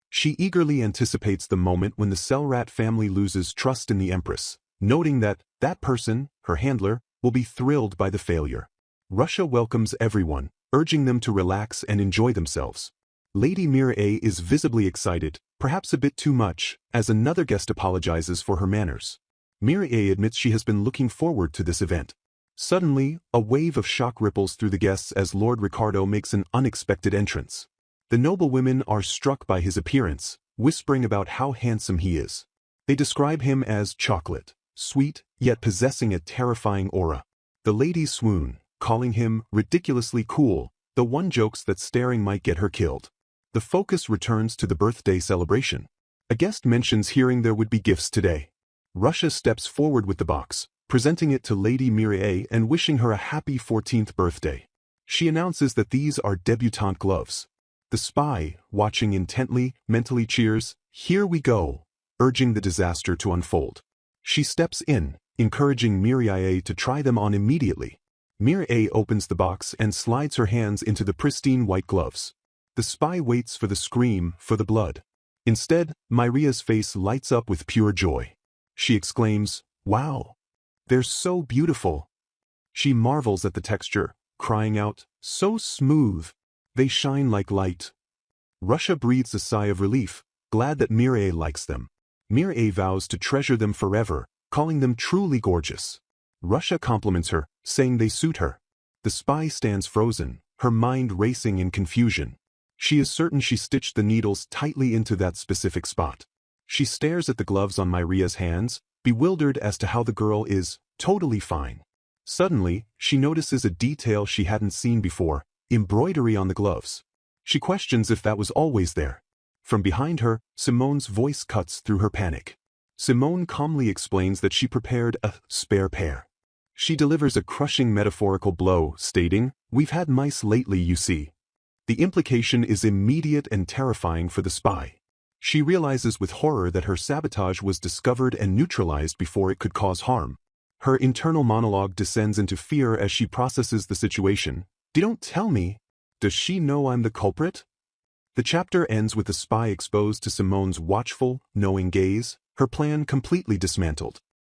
She eagerly anticipates the moment when the Selrat family loses trust in the Empress, noting that person, her handler, will be thrilled by the failure. Russia welcomes everyone, urging them to relax and enjoy themselves. Lady Mirit is visibly excited, perhaps a bit too much, as another guest apologizes for her manners. Mirit admits she has been looking forward to this event. Suddenly, a wave of shock ripples through the guests as Lord Ricardo makes an unexpected entrance. The noblewomen are struck by his appearance, whispering about how handsome he is. They describe him as chocolate, sweet, yet possessing a terrifying aura. The ladies swoon, calling him ridiculously cool, though one jokes that staring might get her killed. The focus returns to the birthday celebration. A guest mentions hearing there would be gifts today. Russia steps forward with the box, presenting it to Lady Mirit and wishing her a happy 14th birthday. She announces that these are debutante gloves. The spy, watching intently, mentally cheers, "Here we go," urging the disaster to unfold. She steps in, encouraging Mirit to try them on immediately. Mirit opens the box and slides her hands into the pristine white gloves. The spy waits for the scream, for the blood. Instead, Miria's face lights up with pure joy. She exclaims, "Wow! They're so beautiful." She marvels at the texture, crying out, "So smooth! They shine like light." Russia breathes a sigh of relief, glad that Mirit likes them. Mirit vows to treasure them forever, calling them truly gorgeous. Russia compliments her, saying they suit her. The spy stands frozen, her mind racing in confusion. She is certain she stitched the needles tightly into that specific spot. She stares at the gloves on Miria's hands, bewildered as to how the girl is totally fine. Suddenly, she notices a detail she hadn't seen before: embroidery on the gloves. She questions if that was always there. From behind her, Simone's voice cuts through her panic. Simone calmly explains that she prepared a spare pair. She delivers a crushing metaphorical blow, stating, "We've had mice lately, you see." The implication is immediate and terrifying for the spy. She realizes with horror that her sabotage was discovered and neutralized before it could cause harm. Her internal monologue descends into fear as she processes the situation. "Don't tell me. Does she know I'm the culprit?" The chapter ends with the spy exposed to Simone's watchful, knowing gaze, her plan completely dismantled.